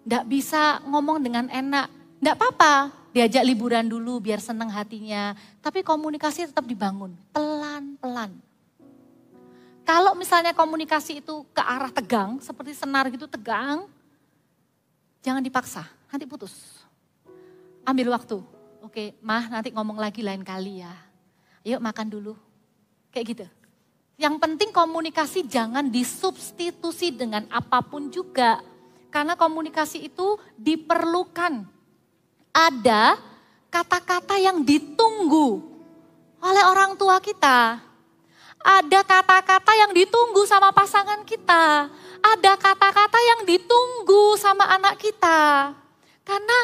nggak bisa ngomong dengan enak. Nggak apa-apa, diajak liburan dulu biar seneng hatinya. Tapi komunikasi tetap dibangun, pelan-pelan. Kalau misalnya komunikasi itu ke arah tegang, seperti senar gitu tegang, jangan dipaksa, nanti putus. Ambil waktu, oke mah nanti ngomong lagi lain kali ya. Yuk makan dulu, kayak gitu. Yang penting komunikasi jangan disubstitusi dengan apapun juga. Karena komunikasi itu diperlukan. Ada kata-kata yang ditunggu oleh orang tua kita. Ada kata-kata yang ditunggu sama pasangan kita. Ada kata-kata yang ditunggu sama anak kita. Karena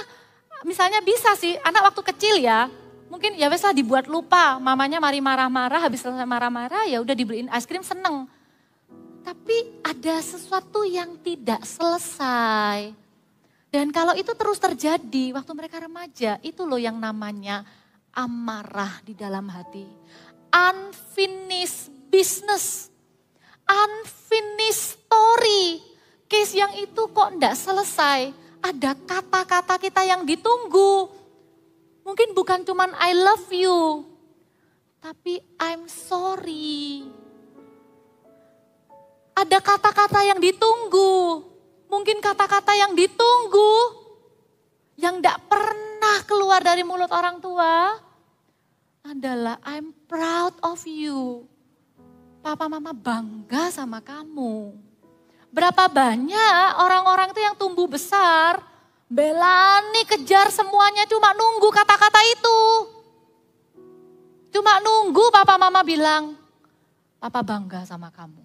misalnya bisa sih anak waktu kecil ya. Mungkin ya wes lah dibuat lupa. Mamanya mari marah-marah, habis selesai marah-marah ya udah dibeliin es krim seneng. Tapi ada sesuatu yang tidak selesai. Dan kalau itu terus terjadi waktu mereka remaja, itu loh yang namanya amarah di dalam hati. Unfinished business, unfinished story. Case yang itu kok enggak selesai. Ada kata-kata kita yang ditunggu. Mungkin bukan cuman I love you, tapi I'm sorry. Ada kata-kata yang ditunggu. Mungkin kata-kata yang ditunggu, yang enggak pernah keluar dari mulut orang tua, adalah I'm proud of you. Papa mama bangga sama kamu. Berapa banyak orang-orang itu yang tumbuh besar, belani kejar semuanya cuma nunggu kata-kata itu. Cuma nunggu papa mama bilang, papa bangga sama kamu.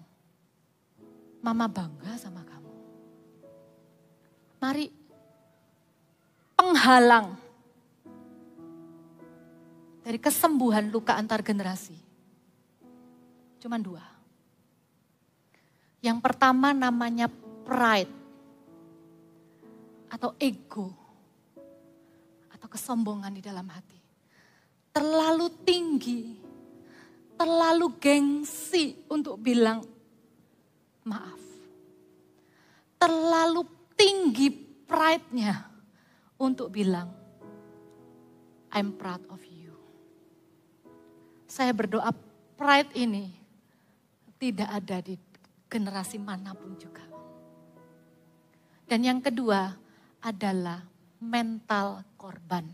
Mama bangga sama kamu. Mari, penghalang dari kesembuhan luka antar generasi. Cuman 2. Yang pertama namanya pride atau ego atau kesombongan di dalam hati. Terlalu tinggi, terlalu gengsi untuk bilang maaf. Terlalu tinggi pride-nya untuk bilang I'm proud of you. Saya berdoa pride ini tidak ada di generasi manapun juga. Dan yang kedua adalah mental korban.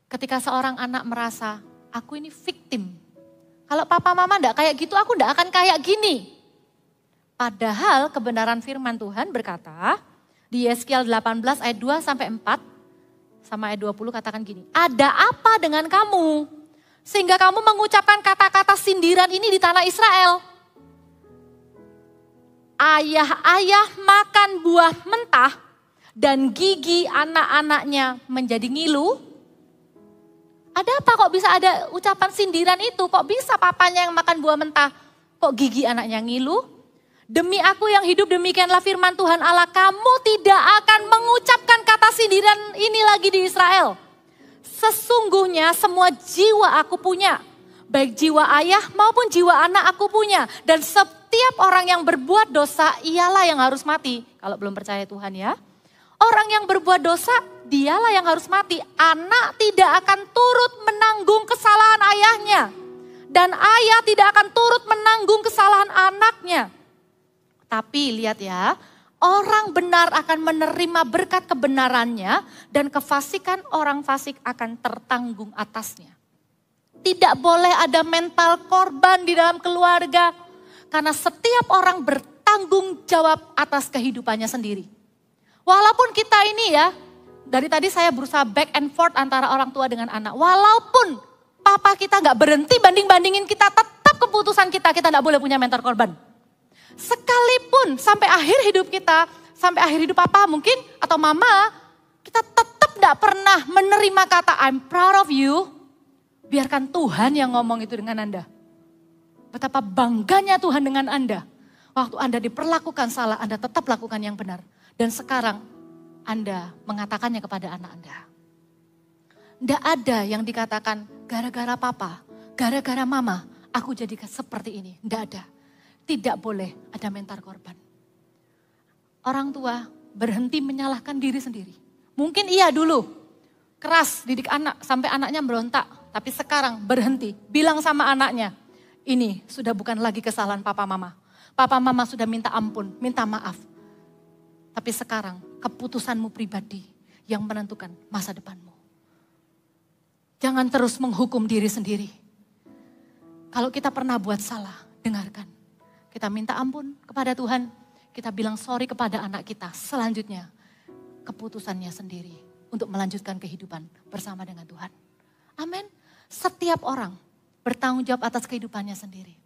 Ketika seorang anak merasa, aku ini victim. Kalau papa mama enggak kayak gitu, aku enggak akan kayak gini. Padahal kebenaran firman Tuhan berkata, di Yeskiel 18 ayat 2 sampai 4, sama ayat 20 katakan gini, ada apa dengan kamu? Sehingga kamu mengucapkan kata-kata sindiran ini di tanah Israel. Ayah-ayah makan buah mentah dan gigi anak-anaknya menjadi ngilu. Ada apa kok bisa ada ucapan sindiran itu? Kok bisa papanya yang makan buah mentah? Kok gigi anaknya ngilu? Demi aku yang hidup demikianlah firman Tuhan Allah, kamu tidak akan mengucapkan kata sindiran ini lagi di Israel. Sesungguhnya semua jiwa aku punya, baik jiwa ayah maupun jiwa anak aku punya. Dan setiap orang yang berbuat dosa ialah yang harus mati. Kalau belum percaya Tuhan ya. Orang yang berbuat dosa dialah yang harus mati. Anak tidak akan turut menanggung kesalahan ayahnya. Dan ayah tidak akan turut menanggung kesalahan anaknya. Tapi lihat ya, orang benar akan menerima berkat kebenarannya dan kefasikan orang fasik akan tertanggung atasnya. Tidak boleh ada mental korban di dalam keluarga karena setiap orang bertanggung jawab atas kehidupannya sendiri. Walaupun kita ini ya, dari tadi saya berusaha back and forth antara orang tua dengan anak. Walaupun papa kita gak berhenti banding-bandingin kita, tetap keputusan kita gak boleh punya mental korban. Sekalipun sampai akhir hidup kita, sampai akhir hidup papa mungkin atau mama, kita tetap tetap tidak pernah menerima kata I'm proud of you, biarkan Tuhan yang ngomong itu dengan Anda. Betapa bangganya Tuhan dengan Anda. Waktu Anda diperlakukan salah, Anda tetap lakukan yang benar. Dan sekarang Anda mengatakannya kepada anak Anda. Tidak ada yang dikatakan gara-gara papa, gara-gara mama, aku jadi seperti ini. Tidak ada. Tidak boleh ada mental korban. Orang tua berhenti menyalahkan diri sendiri. Mungkin iya dulu keras didik anak sampai anaknya berontak. Tapi sekarang berhenti, bilang sama anaknya, ini sudah bukan lagi kesalahan papa mama. Papa mama sudah minta ampun, minta maaf. Tapi sekarang keputusanmu pribadi yang menentukan masa depanmu. Jangan terus menghukum diri sendiri. Kalau kita pernah buat salah, dengarkan. Kita minta ampun kepada Tuhan. Kita bilang sorry kepada anak kita. Selanjutnya keputusannya sendiri untuk melanjutkan kehidupan bersama dengan Tuhan. Amin. Setiap orang bertanggung jawab atas kehidupannya sendiri.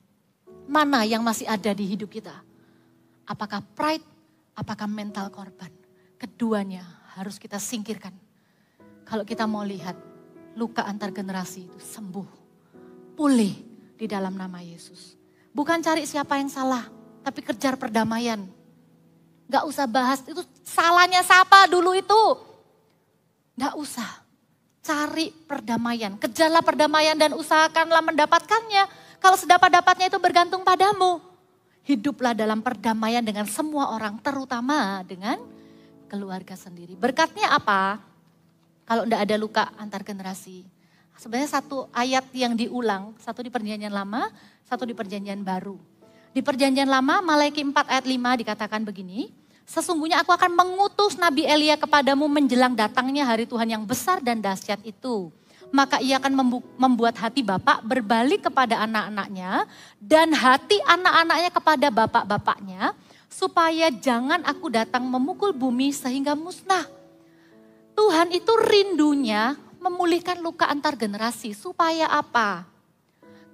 Mana yang masih ada di hidup kita? Apakah pride, apakah mental korban? Keduanya harus kita singkirkan. Kalau kita mau lihat luka antar generasi itu sembuh, pulih di dalam nama Yesus. Bukan cari siapa yang salah, tapi kejar perdamaian. Gak usah bahas itu salahnya siapa dulu itu. Gak usah. Cari perdamaian, kejarlah perdamaian dan usahakanlah mendapatkannya. Kalau sedapat-dapatnya itu bergantung padamu. Hiduplah dalam perdamaian dengan semua orang, terutama dengan keluarga sendiri. Berkatnya apa? Kalau tidak ada luka antar generasi. Sebenarnya satu ayat yang diulang, satu di perjanjian lama, satu di perjanjian baru. Di perjanjian lama, Maleakhi 4 ayat 5 dikatakan begini, sesungguhnya aku akan mengutus Nabi Elia kepadamu menjelang datangnya hari Tuhan yang besar dan dahsyat itu. Maka ia akan membuat hati bapak berbalik kepada anak-anaknya dan hati anak-anaknya kepada bapak-bapaknya, supaya jangan aku datang memukul bumi sehingga musnah. Tuhan itu rindunya memulihkan luka antar generasi. Supaya apa?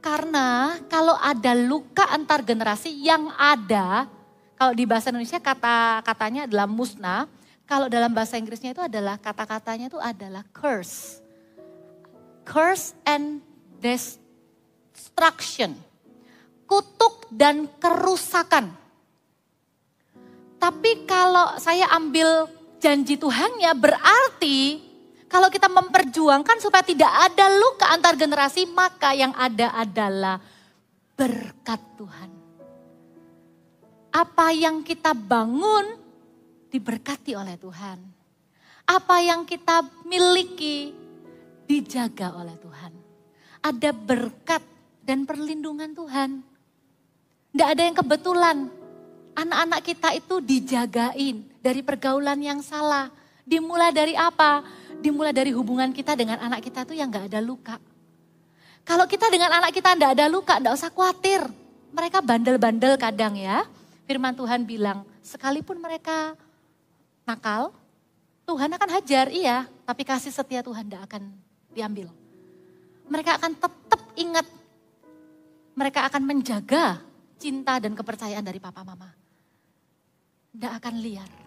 Karena kalau ada luka antar generasi yang ada, kalau di bahasa Indonesia kata-katanya adalah musnah, kalau dalam bahasa Inggrisnya itu adalah kata-katanya itu adalah curse. Curse and destruction. Kutuk dan kerusakan. Tapi kalau saya ambil janji Tuhannya berarti kalau kita memperjuangkan supaya tidak ada luka antar generasi, maka yang ada adalah berkat Tuhan. Apa yang kita bangun diberkati oleh Tuhan. Apa yang kita miliki dijaga oleh Tuhan. Ada berkat dan perlindungan Tuhan. Tidak ada yang kebetulan. Anak-anak kita itu dijagain dari pergaulan yang salah. Dimulai dari apa? Dimulai dari hubungan kita dengan anak kita itu yang gak ada luka. Kalau kita dengan anak kita tidak ada luka, tidak usah khawatir. Mereka bandel-bandel kadang ya. Firman Tuhan bilang, sekalipun mereka nakal, Tuhan akan hajar, iya. Tapi kasih setia Tuhan tidak akan diambil. Mereka akan tetap ingat. Mereka akan menjaga cinta dan kepercayaan dari papa mama. Tidak akan liar.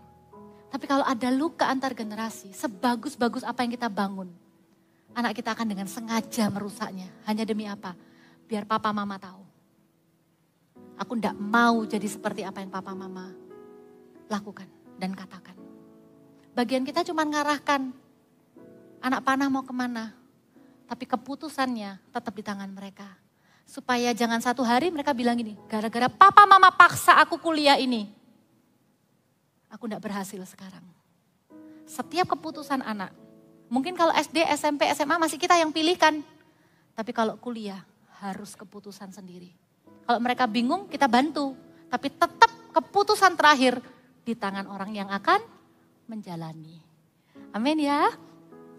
Tapi kalau ada luka antar generasi, sebagus-bagus apa yang kita bangun, anak kita akan dengan sengaja merusaknya. Hanya demi apa? Biar papa mama tahu. Aku tidak mau jadi seperti apa yang papa mama lakukan dan katakan. Bagian kita cuma ngarahkan. Anak panah mau kemana? Tapi keputusannya tetap di tangan mereka. Supaya jangan satu hari mereka bilang gini, gara-gara papa mama paksa aku kuliah ini. Aku tidak berhasil sekarang. Setiap keputusan anak, mungkin kalau SD, SMP, SMA masih kita yang pilihkan. Tapi kalau kuliah harus keputusan sendiri. Kalau mereka bingung kita bantu. Tapi tetap keputusan terakhir di tangan orang yang akan menjalani. Amin ya.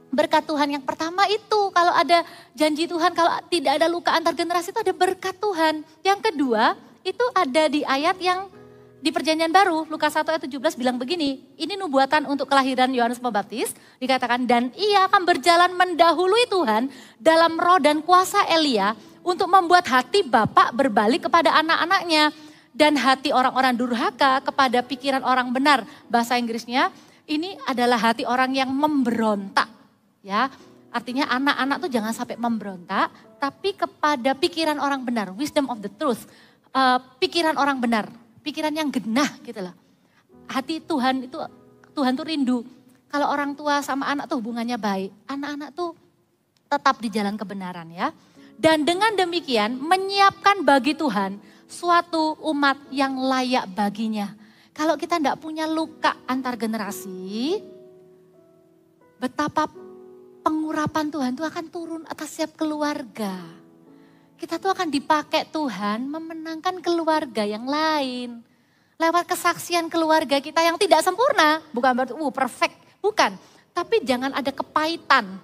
Berkat Tuhan yang pertama itu, kalau ada janji Tuhan, kalau tidak ada luka antar generasi itu ada berkat Tuhan. Yang kedua, itu ada di ayat yang di perjanjian baru, Lukas 1 ayat 17 bilang begini, ini nubuatan untuk kelahiran Yohanes Pembaptis, dikatakan, dan ia akan berjalan mendahului Tuhan dalam roh dan kuasa Elia untuk membuat hati bapak berbalik kepada anak-anaknya dan hati orang-orang durhaka kepada pikiran orang benar. Bahasa Inggrisnya, Ini adalah hati orang yang memberontak. Ya, artinya anak-anak tuh jangan sampai memberontak, tapi kepada pikiran orang benar, wisdom of the truth. Pikiran orang benar, pikiran yang genah gitu loh. Hati Tuhan tuh rindu. Kalau orang tua sama anak tuh hubungannya baik, anak-anak tuh tetap di jalan kebenaran ya. Dan dengan demikian menyiapkan bagi Tuhan suatu umat yang layak baginya. Kalau kita tidak punya luka antar generasi, betapa pengurapan Tuhan itu akan turun atas setiap keluarga. Kita tuh akan dipakai Tuhan memenangkan keluarga yang lain. Lewat kesaksian keluarga kita yang tidak sempurna, bukan berarti perfect, bukan. Tapi jangan ada kepahitan,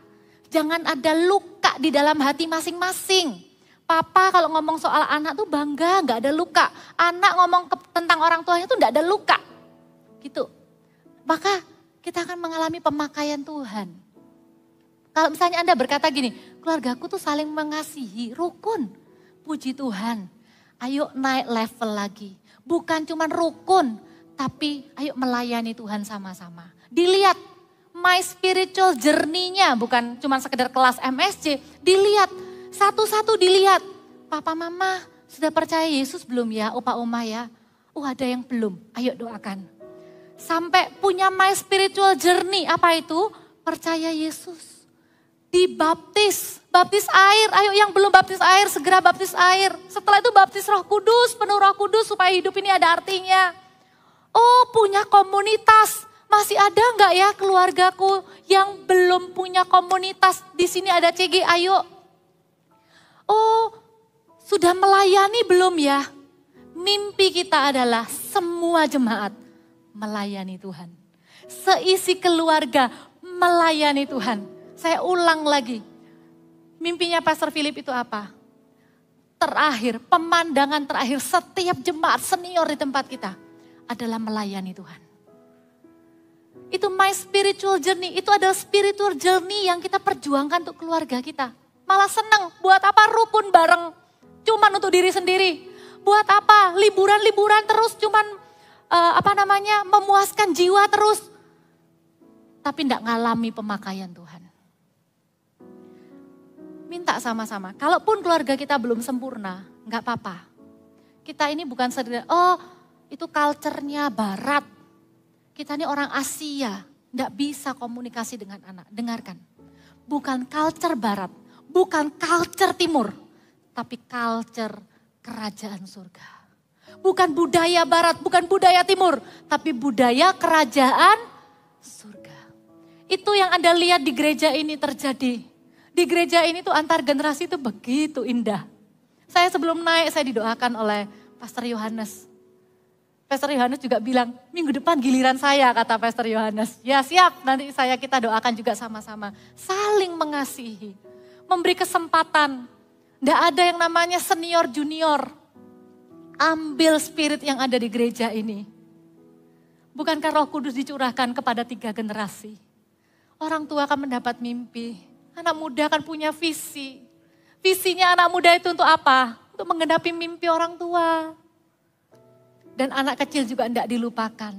jangan ada luka di dalam hati masing-masing. Papa kalau ngomong soal anak tuh bangga, gak ada luka. Anak ngomong tentang orang tuanya tuh gak ada luka. Gitu. Maka kita akan mengalami pemakaian Tuhan. Kalau misalnya Anda berkata gini, keluargaku tuh saling mengasihi, rukun. Puji Tuhan, ayo naik level lagi. Bukan cuma rukun, tapi ayo melayani Tuhan sama-sama. Dilihat my spiritual journey-nya, bukan cuma sekedar kelas MSC. Dilihat, satu-satu dilihat. Papa mama sudah percaya Yesus belum ya, opa oma ya? Ada yang belum, ayo doakan. Sampai punya my spiritual journey, apa itu? Percaya Yesus. Dibaptis, baptis air, ayo yang belum baptis air, segera baptis air. Setelah itu baptis Roh Kudus, penuh Roh Kudus supaya hidup ini ada artinya. Punya komunitas, masih ada nggak ya keluargaku yang belum punya komunitas? Di sini ada CG, ayo. Sudah melayani belum ya? Mimpi kita adalah semua jemaat melayani Tuhan. Seisi keluarga melayani Tuhan. Saya ulang lagi, mimpinya Pastor Philip itu apa? Terakhir, pemandangan terakhir setiap jemaat senior di tempat kita adalah melayani Tuhan. Itu my spiritual journey, itu adalah spiritual journey yang kita perjuangkan untuk keluarga kita. Malah senang, buat apa rukun bareng, cuman untuk diri sendiri. Buat apa liburan-liburan terus cuman memuaskan jiwa terus. Tapi tidak ngalami pemakaian Tuhan. Minta sama-sama, kalaupun keluarga kita belum sempurna, nggak apa-apa. Kita ini bukan sederhana, itu culture-nya barat. Kita ini orang Asia, nggak bisa komunikasi dengan anak. Dengarkan, bukan culture barat, bukan culture timur, tapi culture kerajaan surga. Bukan budaya barat, bukan budaya timur, tapi budaya kerajaan surga. Itu yang Anda lihat di gereja ini terjadi. Di gereja ini tuh antar generasi itu begitu indah. Saya sebelum naik saya didoakan oleh Pastor Yohanes. Pastor Yohanes juga bilang, minggu depan giliran saya, kata Pastor Yohanes. Ya siap, nanti kita doakan juga sama-sama. Saling mengasihi, memberi kesempatan. Tidak ada yang namanya senior junior. Ambil spirit yang ada di gereja ini. Bukankah Roh Kudus dicurahkan kepada 3 generasi? Orang tua akan mendapat mimpi. Anak muda akan punya visi. Visinya anak muda itu untuk apa? Untuk menggenapi mimpi orang tua. Dan anak kecil juga tidak dilupakan.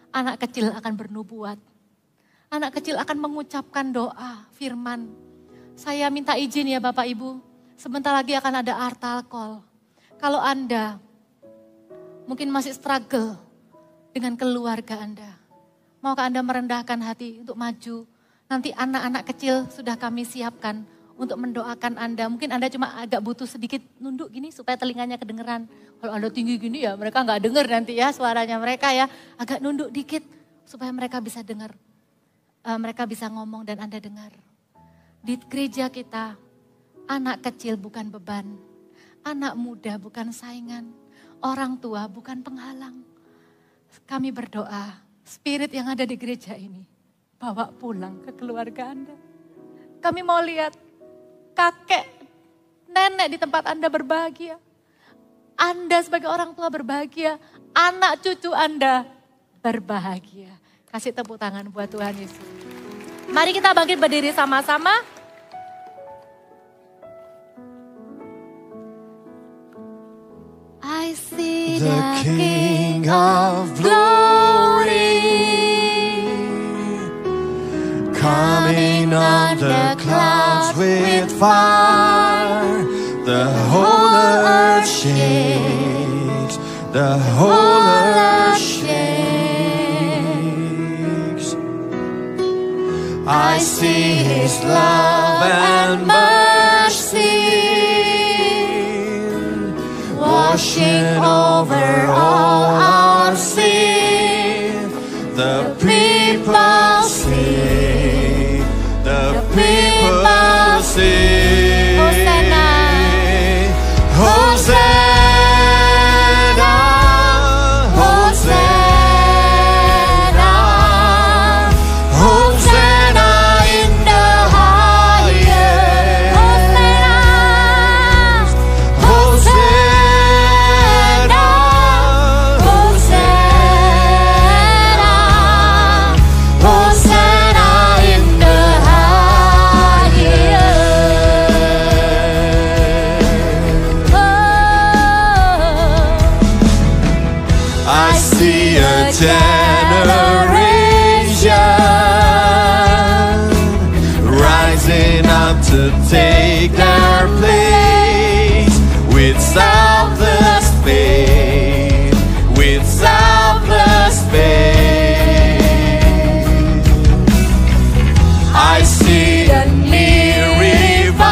Anak kecil akan bernubuat. Anak kecil akan mengucapkan doa, firman. Saya minta izin ya Bapak Ibu, sebentar lagi akan ada altar call. Kalau Anda mungkin masih struggle dengan keluarga Anda. Maukah Anda merendahkan hati untuk maju? Nanti anak-anak kecil sudah kami siapkan untuk mendoakan Anda. Mungkin Anda cuma agak butuh sedikit nunduk gini supaya telinganya kedengeran. Kalau Anda tinggi gini ya mereka nggak dengar nanti ya suaranya mereka ya. Agak nunduk dikit supaya mereka bisa dengar. Mereka bisa ngomong dan Anda dengar. Di gereja kita, anak kecil bukan beban. Anak muda bukan saingan. Orang tua bukan penghalang. Kami berdoa, spirit yang ada di gereja ini bawa pulang ke keluarga Anda. Kami mau lihat kakek, nenek di tempat Anda berbahagia. Anda sebagai orang tua berbahagia, anak cucu Anda berbahagia. Kasih tepuk tangan buat Tuhan Yesus. Mari kita bangkit berdiri sama-sama. I see the King of glory. Rising on the clouds with fire, the whole earth shakes, the whole earth shakes. I see His love and mercy washing over all our sin. The people sing, the people sing. Hosanna, Hosanna, Hosanna, Hosanna in the highest. Hosanna, Hosanna, Hosanna, Hosanna in the highest. Oh, I see a generation rising up to take their place with selfless faith, with selfless faith. I see a new revival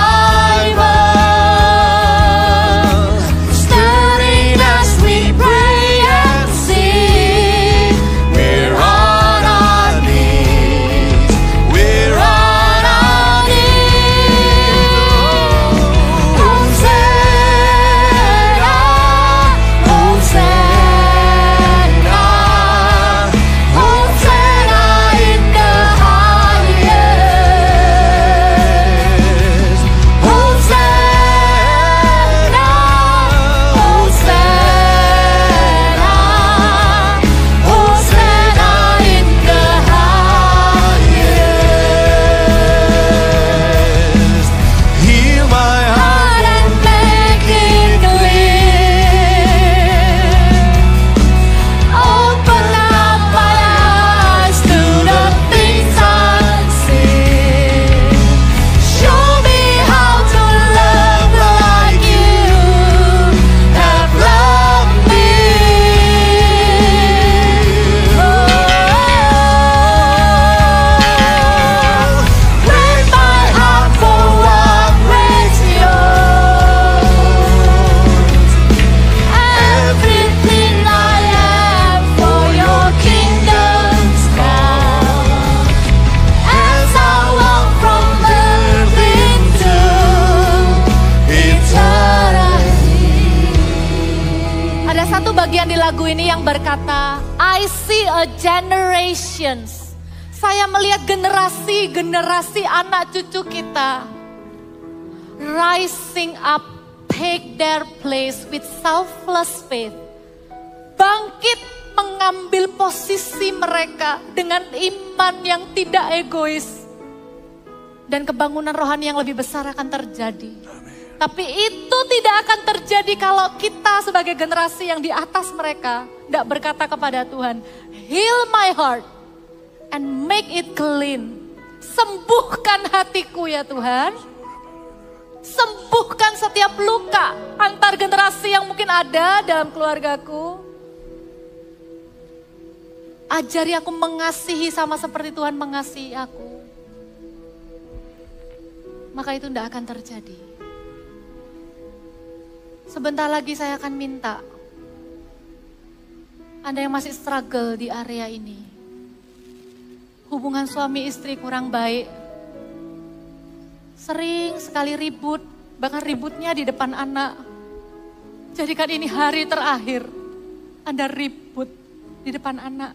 stirring as we pray and sing. We're on our knees, we're on our knees. Hosanna, Hosanna, Hosanna in the highest. Hosanna, Hosanna, Hosanna in the highest. Heal my heart and make it clear. Open up my eyes to the things unseen. Show me how to love like you have loved me. Break my heart for what breaks yours. Everything I am for your kingdom's come. As I walk from earth into eternity. Ada satu bagian di lagu ini yang berkata, I see a generations. Saya melihat generasi-generasi anak cucu kita rising up, take their place with selfless faith. Bangkit mengambil posisi mereka dengan iman yang tidak egois. Dan kebangunan rohani yang lebih besar akan terjadi. Tapi itu tidak akan terjadi kalau kita sebagai generasi yang di atas mereka tidak berkata kepada Tuhan, heal my heart and make it clean. Sembuhkan hatiku ya Tuhan. Sembuhkan setiap luka antar generasi yang mungkin ada dalam keluargaku. Ajari aku mengasihi sama seperti Tuhan mengasihi aku. Maka itu tidak akan terjadi. Sebentar lagi saya akan minta Anda yang masih struggle di area ini. Hubungan suami istri kurang baik. Sering sekali ribut, bahkan ributnya di depan anak. Jadikan ini hari terakhir Anda ribut di depan anak.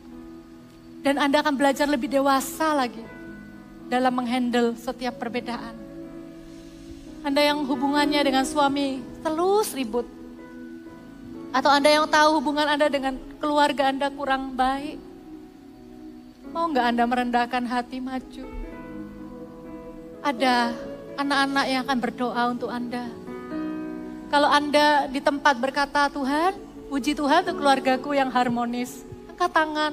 Dan Anda akan belajar lebih dewasa lagi dalam menghandle setiap perbedaan. Anda yang hubungannya dengan suami terus ribut. Atau Anda yang tahu hubungan Anda dengan keluarga Anda kurang baik. Mau nggak Anda merendahkan hati maju? Ada anak-anak yang akan berdoa untuk Anda. Kalau Anda di tempat berkata, Tuhan, puji Tuhan untuk keluargaku yang harmonis. Angkat tangan.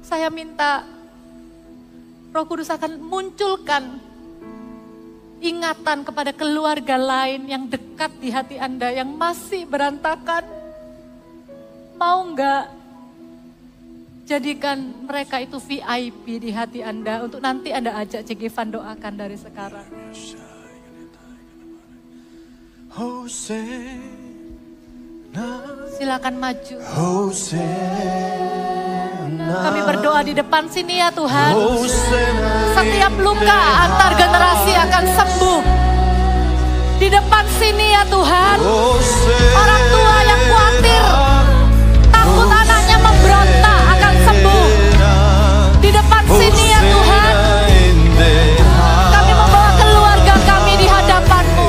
Saya minta Roh Kudus akan munculkan ingatan kepada keluarga lain yang dekat di hati Anda, yang masih berantakan. Mau enggak jadikan mereka itu VIP di hati Anda, untuk nanti Anda ajak Cegevan doakan dari sekarang. Silakan maju. Kami berdoa di depan sini ya Tuhan. Setiap luka antar generasi akan sembuh. Di depan sini ya Tuhan. Orang tua yang khawatir, takut anaknya memberontak akan sembuh. Di depan sini ya Tuhan. Kami membawa keluarga kami di hadapan-Mu.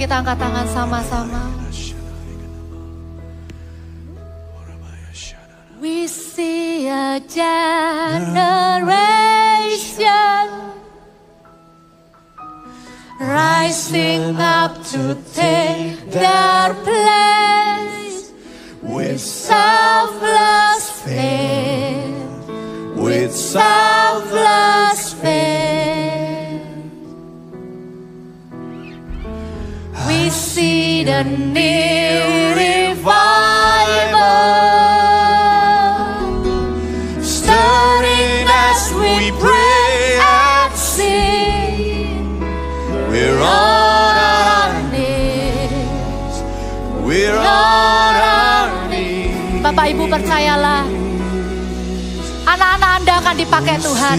kita angkat tangan sama-sama. We see a generation rising up to take their place with selfless faith, with selfless faith. We see the new revival stirring as we pray and sing. We're on our knees, we're on our knees. Bapak Ibu percayalah, anak-anak Anda Anda akan dipakai Tuhan.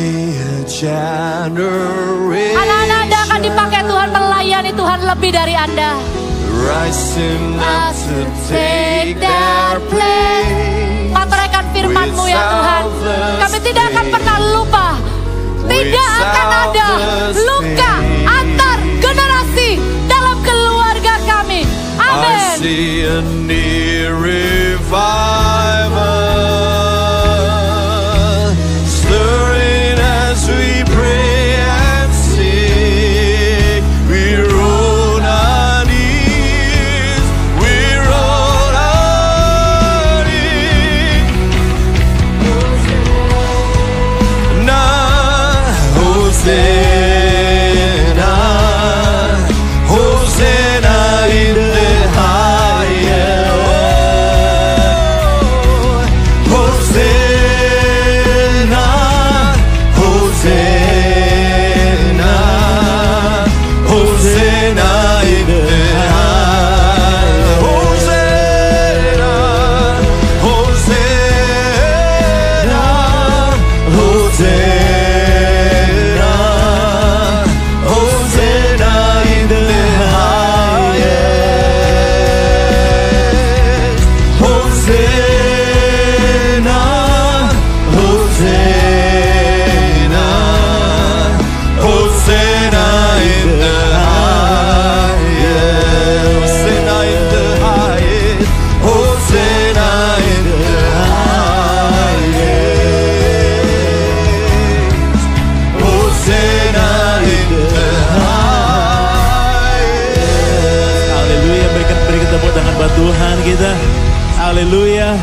Anak-anak Anda akan dipakai Tuhan, melayani Tuhan lebih dari Anda. Materaikan firman-Mu ya Tuhan. Kami tidak akan pernah lupa. Tidak akan ada luka antar generasi dalam keluarga kami. Amin. Haleluya,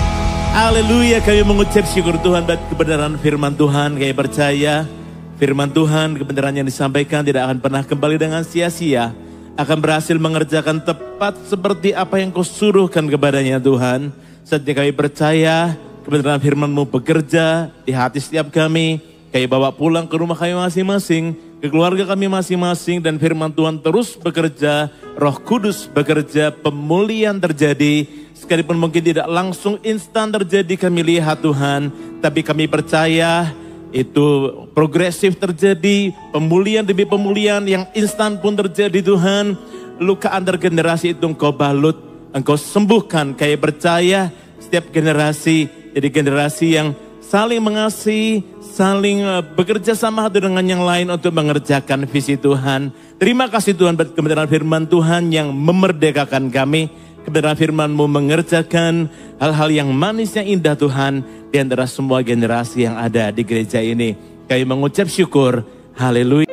haleluya. Kami mengucap syukur Tuhan buat kebenaran firman Tuhan. Kami percaya firman Tuhan, kebenaran yang disampaikan tidak akan pernah kembali dengan sia-sia. Akan berhasil mengerjakan tepat seperti apa yang Kau suruhkan kepadanya Tuhan. Setiap kami percaya kebenaran firman-Mu bekerja di hati setiap kami. Kami bawa pulang ke rumah kami masing-masing, ke keluarga kami masing-masing, dan firman Tuhan terus bekerja, Roh Kudus bekerja, pemulihan terjadi. Sekalipun mungkin tidak langsung instan terjadi kami lihat Tuhan, tapi kami percaya itu progresif terjadi, pemulihan demi pemulihan yang instan pun terjadi Tuhan. Luka antar generasi itu Engkau balut, Engkau sembuhkan. Kami percaya setiap generasi jadi generasi yang saling mengasihi, saling bekerja sama satu dengan yang lain untuk mengerjakan visi Tuhan. Terima kasih Tuhan buat kebenaran firman Tuhan yang memerdekakan kami. Kebenaran firman-Mu mengerjakan hal-hal yang manis, yang indah Tuhan di antara semua generasi yang ada di gereja ini. Kami mengucap syukur. Haleluya.